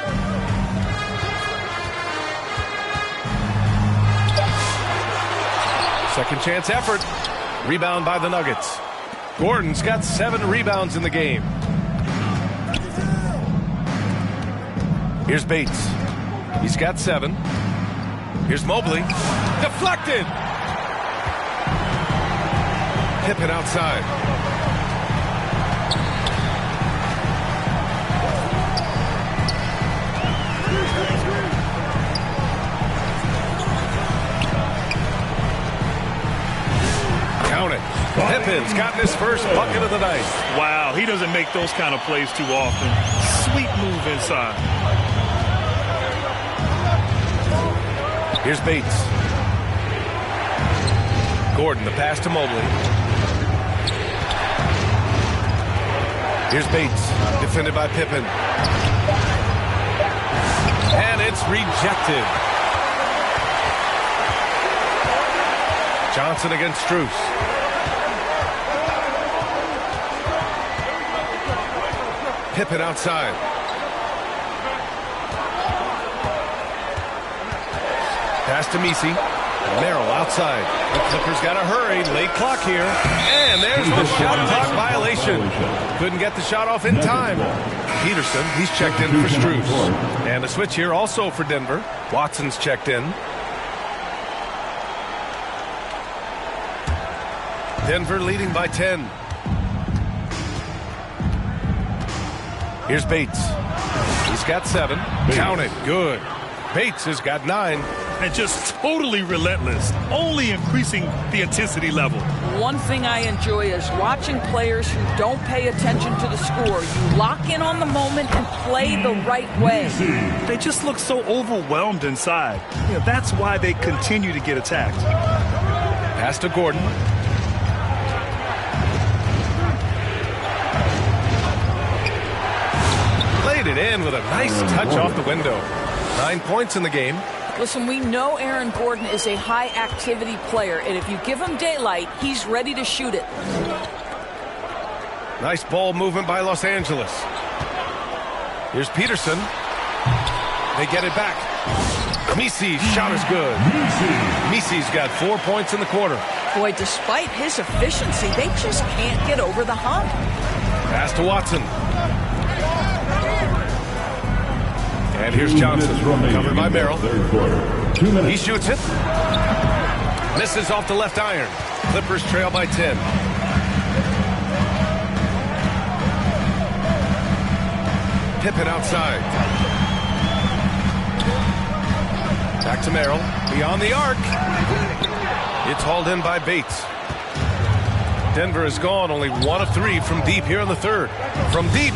Second chance effort. Rebound by the Nuggets. Gordon's got 7 rebounds in the game. Here's Bates. He's got 7. Here's Mobley. Deflected. Pippen outside. Count it. Pippen's gotten his first bucket of the night. Wow, he doesn't make those kind of plays too often. Sweet move inside. Here's Bates. Gordon, the pass to Mobley. Here's Bates, defended by Pippen. And it's rejected. Johnson against Strus. Pippen outside. Pass to Messi. Merrill outside. The Clippers got to hurry. Late clock here. And there's the shot clock violation. Couldn't get the shot off in time. Peterson, he's checked in for Strus. And a switch here also for Denver. Watson's checked in. Denver leading by 10. Here's Bates. He's got 7. Count it. Good. Bates has got 9. And just totally relentless, only increasing the intensity level. One thing I enjoy is watching players who don't pay attention to the score. You lock in on the moment and play the right way. They just look so overwhelmed inside. You know, that's why they continue to get attacked. Pass to Gordon. Laid it in with a nice touch off the window. 9 points in the game. Listen, we know Aaron Gordon is a high-activity player, and if you give him daylight, he's ready to shoot it. Nice ball movement by Los Angeles. Here's Peterson. They get it back. Messi's shot is good. Messi's got 4 points in the quarter. Boy, despite his efficiency, they just can't get over the hump. Pass to Watson. And here's Johnson, covered by Merrill. He shoots it. Misses off the left iron. Clippers trail by 10. Pippen outside. Back to Merrill. Beyond the arc. It's hauled in by Bates. Denver has gone only 1 of 3 from deep here in the third. From deep.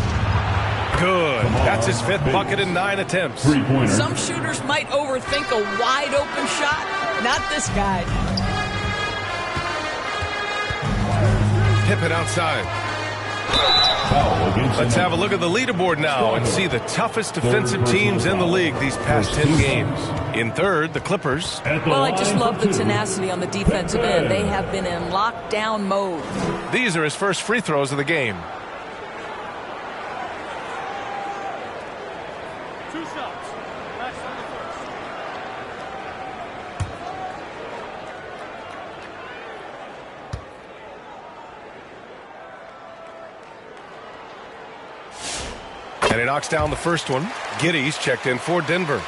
Good. That's his 5th bucket in 9 attempts. Some shooters might overthink a wide open shot. Not this guy. Pippen outside. Let's have a look at the leaderboard now and see the toughest defensive teams in the league these past 10 games. In third, the Clippers. Well, I just love the tenacity on the defensive end. They have been in lockdown mode. These are his first free throws of the game. And he knocks down the first one. Giddey's checked in for Denver.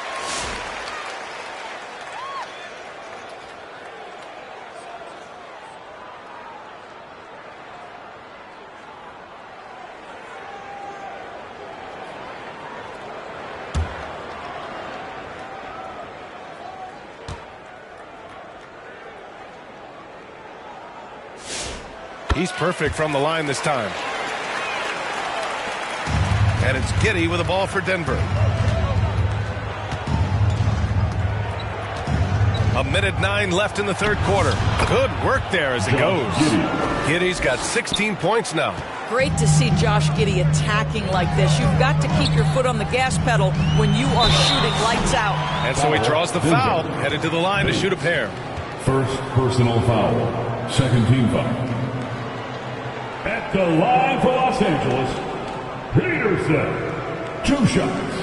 He's perfect from the line this time. And it's Giddey with the ball for Denver. 1:09 left in the third quarter. Good work there as it goes. Giddey's got 16 points now. Great to see Josh Giddey attacking like this. You've got to keep your foot on the gas pedal when you are shooting lights out. And so he draws the foul, headed to the line to shoot a pair. First personal foul. Second team foul. At the line for Los Angeles, Peterson. 2 shots.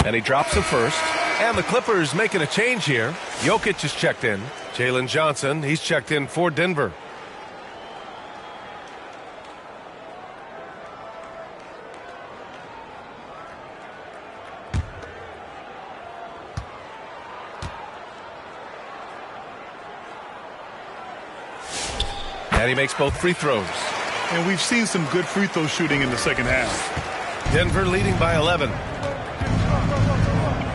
And he drops the first. And the Clippers making a change here. Jokic is checked in. Jalen Johnson, he's checked in for Denver. And he makes both free throws. And we've seen some good free throw shooting in the second half. Denver leading by 11.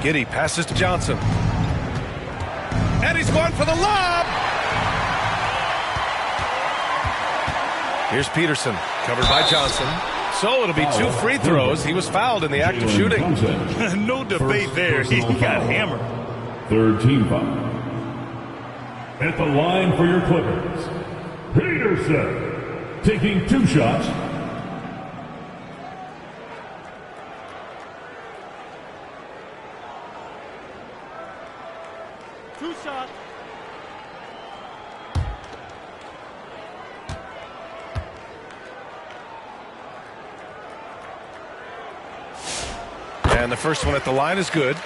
Giddey passes to Johnson. And he's going for the lob. Here's Peterson, covered by Johnson. So it'll be 2 free throws. He was fouled in the act of shooting. No debate there. He got hammered. Third team foul. At the line for your Clippers, Peterson, taking 2 shots. And the first one at the line is good.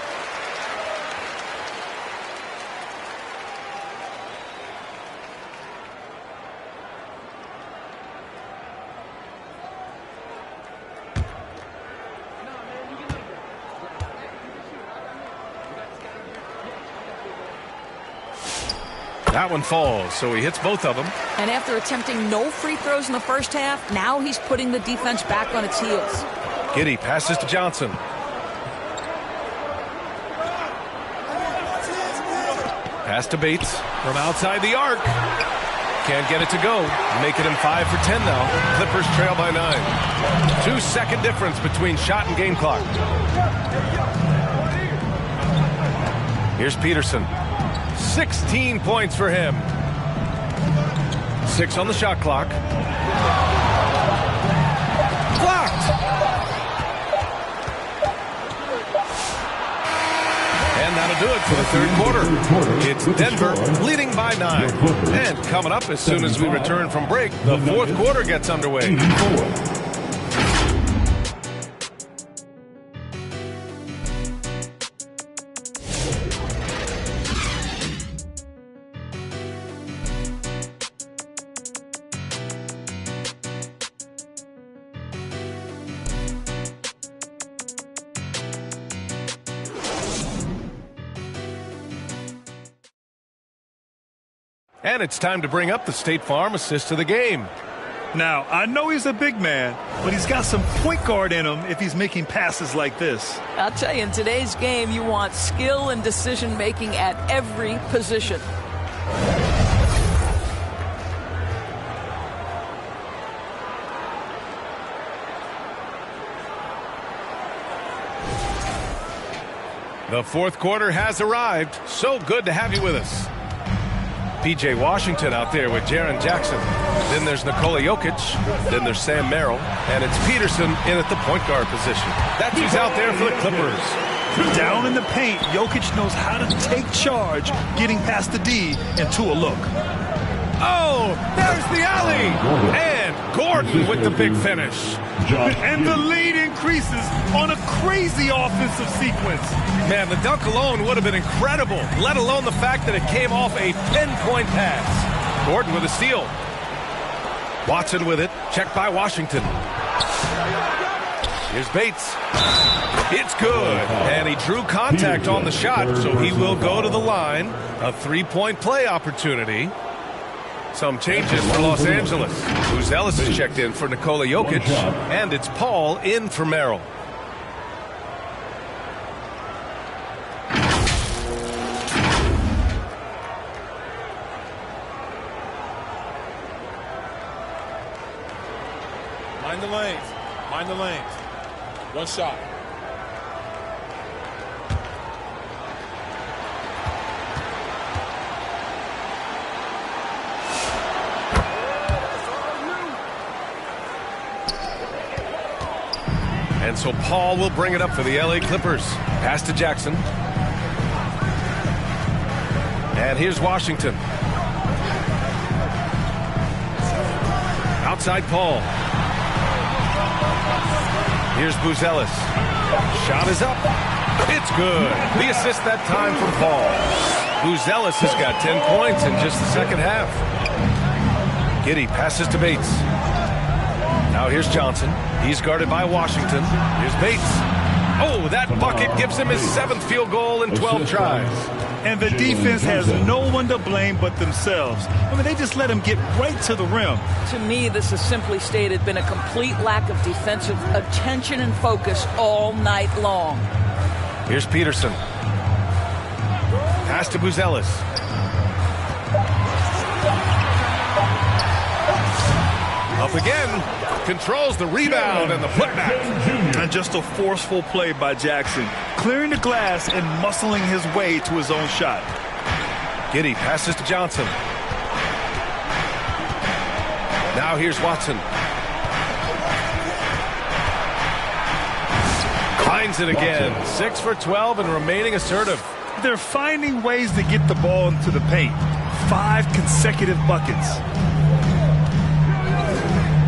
That one falls, so he hits both of them. And after attempting no free throws in the first half, now he's putting the defense back on its heels. Giddey passes to Johnson. Pass to Bates from outside the arc. Can't get it to go. Making him 5 for 10 now. Clippers trail by 9. 2-second difference between shot and game clock. Here's Peterson. 16 points for him. 6 on the shot clock. Blocked. And that That'll do it for the third quarter. It's Denver leading by 9. And coming up as soon as we return from break, the fourth quarter gets underway. And it's time to bring up the State Farm assist to the game. Now, I know he's a big man, but he's got some point guard in him if he's making passes like this. I'll tell you, in today's game, you want skill and decision-making at every position. The fourth quarter has arrived. So good to have you with us. P.J. Washington out there with Jaren Jackson. Then there's Nikola Jokic. Then there's Sam Merrill. And it's Peterson in at the point guard position. That's who's out there for the Clippers. Down in the paint, Jokic knows how to take charge, getting past the D into a look. Oh, there's the alley. And Gordon with the big finish. And the lead increases on a crazy offensive sequence. Man, the dunk alone would have been incredible, let alone the fact that it came off a pinpoint pass. Gordon with a steal. Watson with it, checked by Washington. Here's Bates. It's good. And he drew contact on the shot, so he will go to the line. A three-point play opportunity. Some changes for Los Angeles. Buzelis is checked in for Nikola Jokic, and it's Paul in for Merrill. Mind the lanes. Mind the lanes. One shot. And so Paul will bring it up for the LA Clippers. Pass to Jackson. And here's Washington. Outside Paul. Here's Buzelis. Shot is up. It's good. The assist that time from Paul. Buzelis has got 10 points in just the second half. Giddey passes to Bates. Now here's Johnson. He's guarded by Washington. Here's Bates. Oh, that bucket gives him his 7th field goal in 12 tries. And the defense has no one to blame but themselves. I mean, they just let him get right to the rim. To me, this has simply stated been a complete lack of defensive attention and focus all night long. Here's Peterson. Pass to Buzelis. Up again. Controls the rebound and the putback. And just a forceful play by Jackson. Clearing the glass and muscling his way to his own shot. Giddey passes to Johnson. Now here's Watson. Finds it again. 6 for 12 and remaining assertive. They're finding ways to get the ball into the paint. 5 consecutive buckets.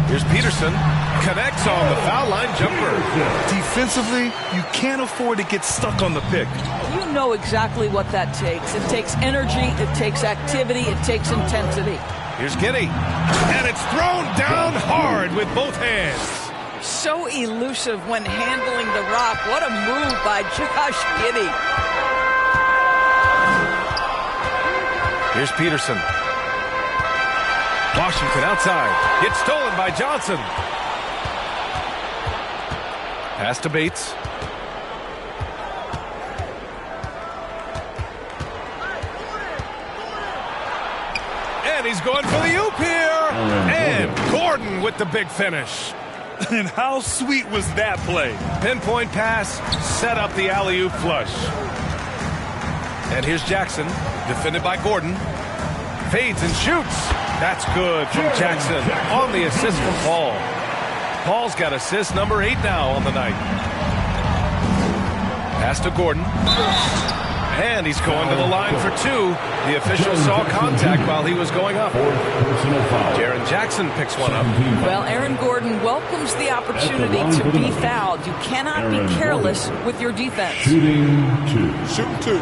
Here's Peterson. Connects on the foul line jumper. Defensively, you can't afford to get stuck on the pick. You know exactly what that takes. It takes energy, it takes activity, it takes intensity. Here's Giddey. And it's thrown down hard with both hands. So elusive when handling the rock. What a move by Josh Giddey. Here's Peterson. Washington outside. It's stolen by Johnson. Pass to Bates. And he's going for the oop here. And Gordon with the big finish. And how sweet was that play? Pinpoint pass, set up the alley-oop flush. And here's Jackson, defended by Gordon. Fades and shoots. That's good from Jackson on the assist from Paul. Paul's got assist number 8 now on the night. Pass to Gordon. And he's going to the line for 2. The official saw contact while he was going up. Jaren Jackson picks one up. Well, Aaron Gordon welcomes the opportunity to be fouled. You cannot be careless with your defense. Shooting 2. Shooting 2.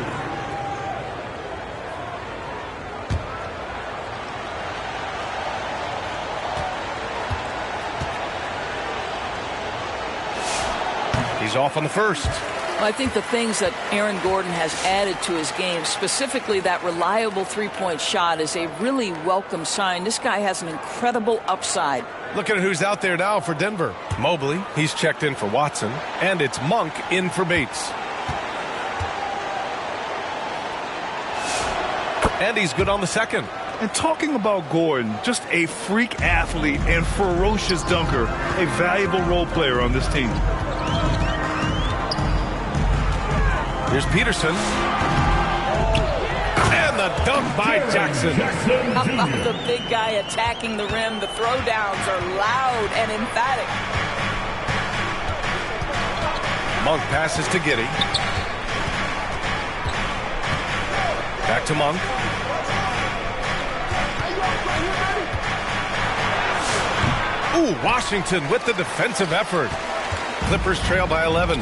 He's off on the first. Well, I think the things that Aaron Gordon has added to his game, specifically that reliable three-point shot, is a really welcome sign. This guy has an incredible upside. Look at who's out there now for Denver. Mobley, he's checked in for Watson, and it's Monk in for Bates. And he's good on the second. And talking about Gordon, just a freak athlete and ferocious dunker, a valuable role player on this team. Here's Peterson. And the dunk by Jackson. How about the big guy attacking the rim? The throwdowns are loud and emphatic. Monk passes to Giddey. Back to Monk. Ooh, Washington with the defensive effort. Clippers trail by 11.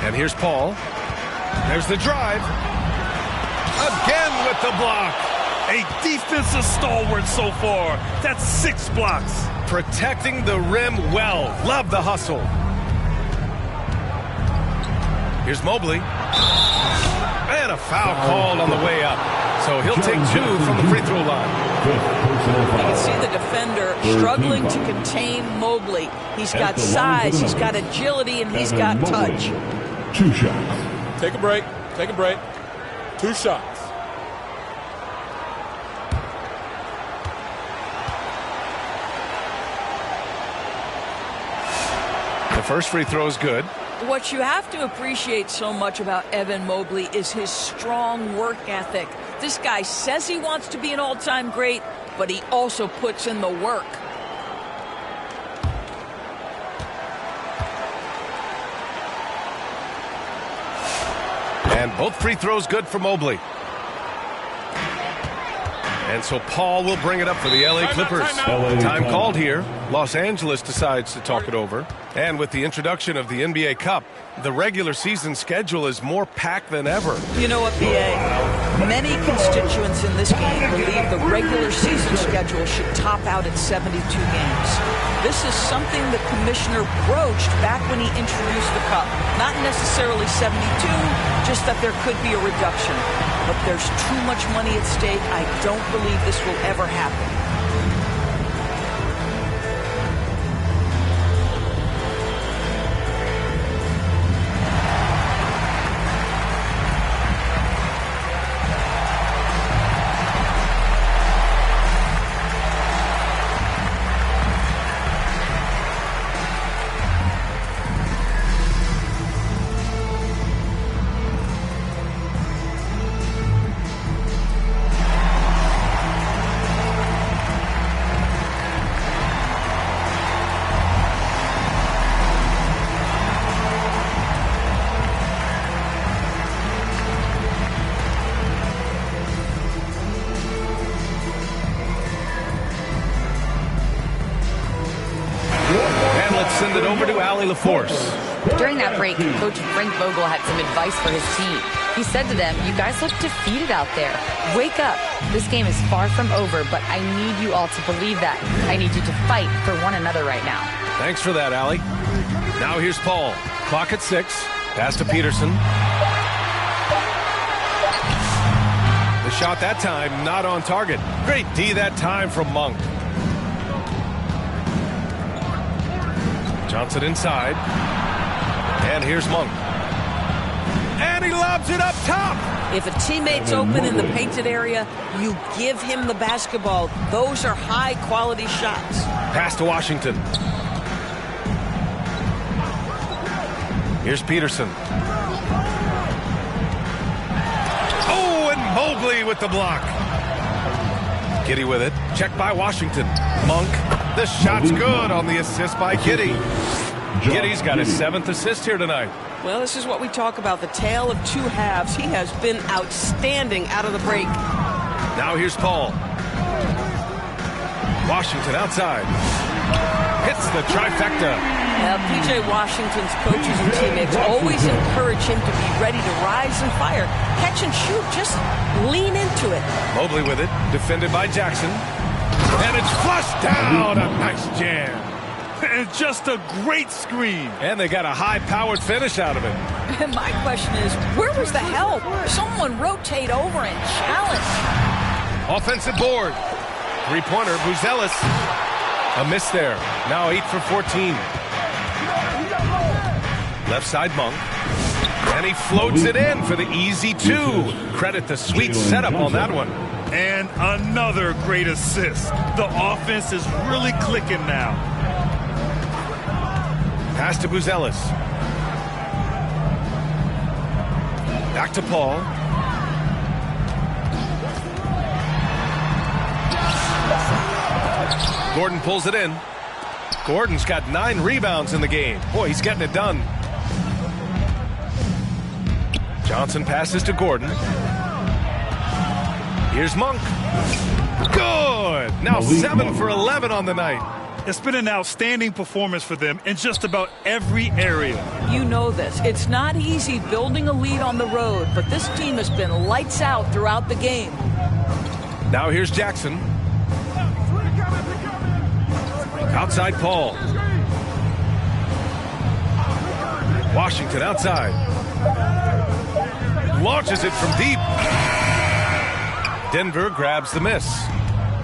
And here's Paul. There's the drive. Again with the block. A defensive stalwart so far. That's 6 blocks. Protecting the rim well. Love the hustle. Here's Mobley. And a foul called on the way up. So he'll take 2 from the free throw line. You can see the defender struggling to contain Mobley. He's got size, he's got agility, and he's got touch. 2 shots. Take a break. Take a break. 2 shots. The first free throw is good. What you have to appreciate so much about Evan Mobley is his strong work ethic. This guy says he wants to be an all-time great, but he also puts in the work. And both free throws good for Mobley. And so Paul will bring it up for the LA Clippers. Time called here. Los Angeles decides to talk it over. And with the introduction of the NBA Cup, the regular season schedule is more packed than ever. You know what, PA? Many constituents in this game believe the regular season schedule should top out at 72 games. This is something the commissioner broached back when he introduced the Cup. Not necessarily 72, just that there could be a reduction. But there's too much money at stake. I don't believe this will ever happen. Send it over to Allie LaForce. During that break, Coach Frank Vogel had some advice for his team. He said to them, "You guys look defeated out there. Wake up. This game is far from over, but I need you all to believe that. I need you to fight for one another right now." Thanks for that, Allie. Now here's Paul. Clock at 6. Pass to Peterson. The shot that time, not on target. Great D that time from Monk. Johnson inside. And here's Monk. And he lobs it up top. If a teammate's open in the painted area, you give him the basketball. Those are high-quality shots. Pass to Washington. Here's Peterson. Oh, and Mobley with the block. Giddey with it. Checked by Washington. Monk. The shot's good on the assist by Giddey. Giddey's got his 7th assist here tonight. Well, this is what we talk about, the tale of two halves. He has been outstanding out of the break. Now here's Paul. Washington outside. Hits the trifecta. Now, P.J. Washington's coaches and teammates always encourage him to be ready to rise and fire. Catch and shoot, just lean into it. Mobley with it, defended by Jackson. And it's flushed down. A nice jam. And just a great screen. And they got a high-powered finish out of it. And my question is, where was the help? Someone rotate over and challenge. Offensive board. Three-pointer, Buzelis. A miss there. Now 8 for 14. Left side, Monk. And he floats it in for the easy 2. Credit the sweet setup on that one. And another great assist. The offense is really clicking now. Pass to Buzelis. Back to Paul. Gordon pulls it in. Gordon's got 9 rebounds in the game. Boy, he's getting it done. Johnson passes to Gordon. Here's Monk. Good! Now 7 for 11 on the night. It's been an outstanding performance for them in just about every area. You know this. It's not easy building a lead on the road, but this team has been lights out throughout the game. Now here's Jackson. Outside Paul. Washington outside. Launches it from deep. Denver grabs the miss.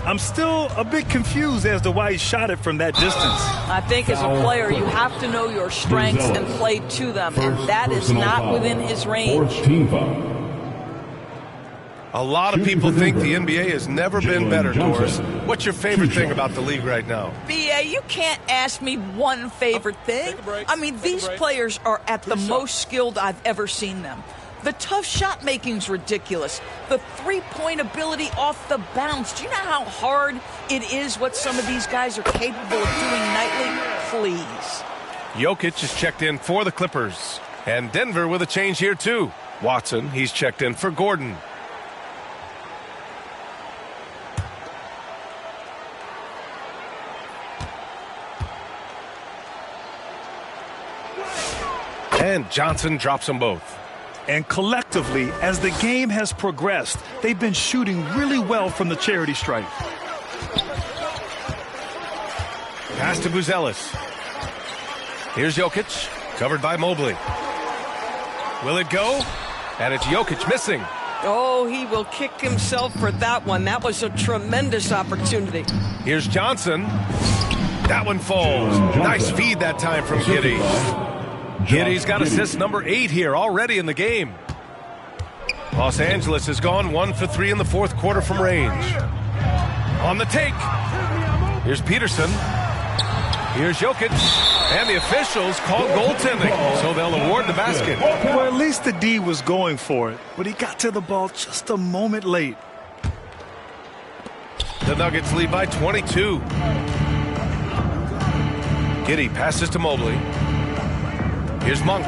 I'm still a bit confused as to why he shot it from that distance. I think as a player, you have to know your strengths and play to them, and that is not within his range. A lot of people think the NBA has never been better, Doris. What's your favorite thing about the league right now? B.A., you can't ask me one favorite thing. I mean, these players are at the most skilled I've ever seen them. The tough shot making's ridiculous. The three-point ability off the bounce. Do you know how hard it is what some of these guys are capable of doing nightly? Please. Jokic is checked in for the Clippers. And Denver with a change here, too. Watson, he's checked in for Gordon. And Johnson drops them both. And collectively, as the game has progressed, they've been shooting really well from the charity stripe. Pass to Buzelis. Here's Jokic, covered by Mobley. Will it go? And it's Jokic missing. Oh, he will kick himself for that one. That was a tremendous opportunity. Here's Johnson. That one falls. Nice feed that time from Giddey. Giddey's got assist number 8 here already in the game. Los Angeles has gone 1 for 3 in the fourth quarter from range. On the take. Here's Peterson. Here's Jokic. And the officials call goaltending, so they'll award the basket. Well, at least the D was going for it, but he got to the ball just a moment late. The Nuggets lead by 22. Giddey passes to Mobley. Here's Monk.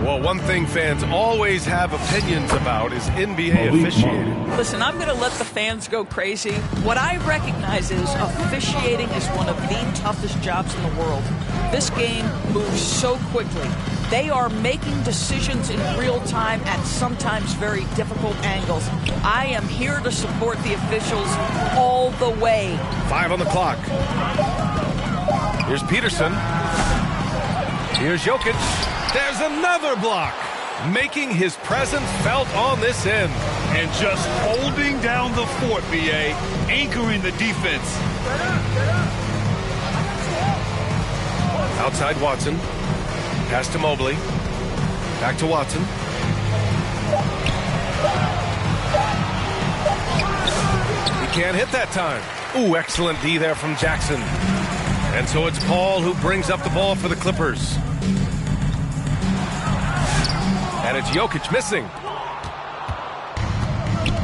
Well, one thing fans always have opinions about is NBA officiating. Listen, I'm going to let the fans go crazy. What I recognize is officiating is one of the toughest jobs in the world. This game moves so quickly. They are making decisions in real time at sometimes very difficult angles. I am here to support the officials all the way. 5 on the clock. Here's Peterson. Here's Jokic. There's another block. Making his presence felt on this end. And just holding down the fort, B.A., anchoring the defense. Outside Watson. Pass to Mobley. Back to Watson. He can't hit that time. Ooh, excellent D there from Jackson. And so it's Paul who brings up the ball for the Clippers. And it's Jokic missing.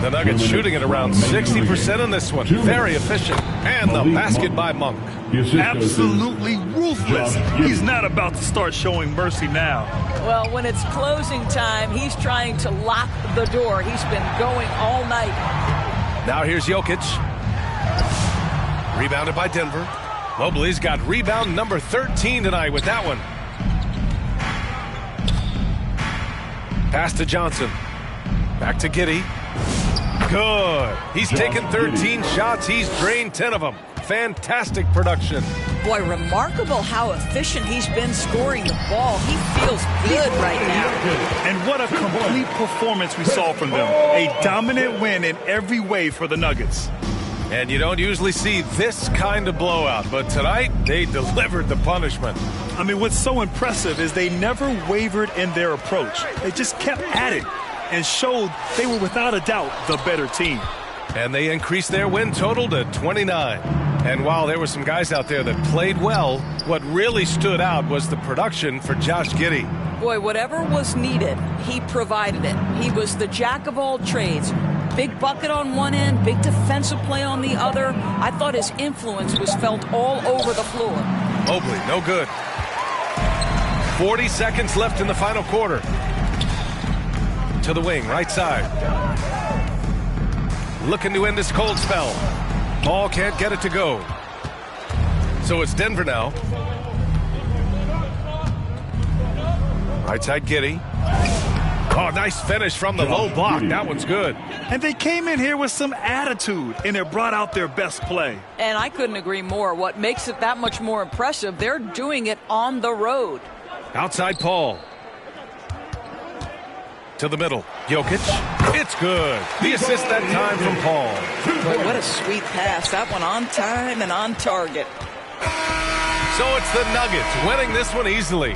The Nuggets shooting at around 60% in this one. Very efficient. And the basket by Monk. Absolutely ruthless. He's not about to start showing mercy now. Well, when it's closing time, he's trying to lock the door. He's been going all night. Now here's Jokic. Rebounded by Denver. Mobley's got rebound number 13 tonight with that one. Pass to Johnson. Back to Giddey. Good. He's taken 13 shots. He's drained 10 of them. Fantastic production. Boy, remarkable how efficient he's been scoring the ball. He feels good right now. And what a complete performance we saw from them. A dominant win in every way for the Nuggets. And you don't usually see this kind of blowout, but tonight they delivered the punishment. I mean, what's so impressive is they never wavered in their approach. They just kept at it and showed they were without a doubt the better team. And they increased their win total to 29. And while there were some guys out there that played well, what really stood out was the production for Josh Giddey. Boy, whatever was needed, he provided it. He was the jack of all trades. Big bucket on one end, big defensive play on the other. I thought his influence was felt all over the floor. Mobley, no good. 40 seconds left in the final quarter. To the wing, right side. Looking to end this cold spell. Ball can't get it to go. So it's Denver now. Right side, Giddey. Oh, nice finish from the low block. That one's good. And they came in here with some attitude, and it brought out their best play. And I couldn't agree more. What makes it that much more impressive, they're doing it on the road. Outside Paul. To the middle. Jokic. It's good. The assist that time from Paul. Boy, what a sweet pass. That one on time and on target. So it's the Nuggets winning this one easily.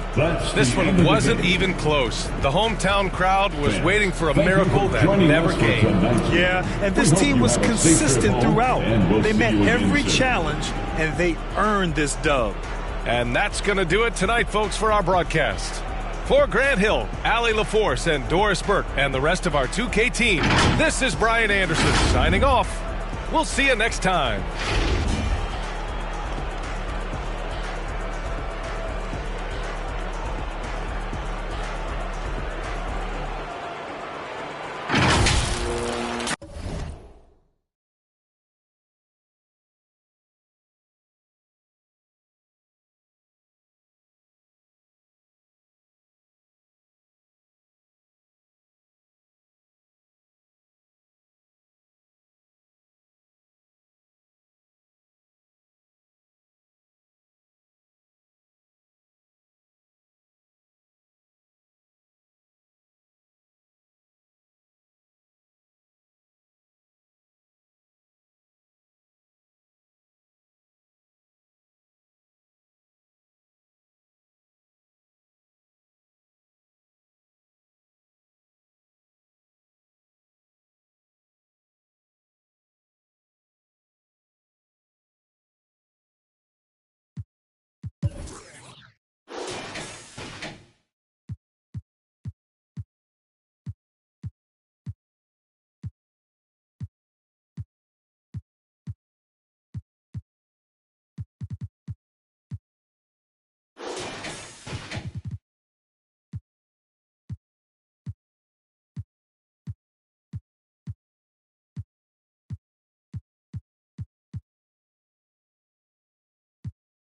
This one wasn't even close. The hometown crowd was waiting for a miracle that never came. Yeah, and this team was consistent throughout. They met every challenge, and they earned this dub. And that's going to do it tonight, folks, for our broadcast. For Grant Hill, Allie LaForce, and Doris Burke, and the rest of our 2K team, this is Brian Anderson signing off. We'll see you next time.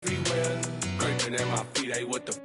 Everywhere, scraping at my feet, hey, what the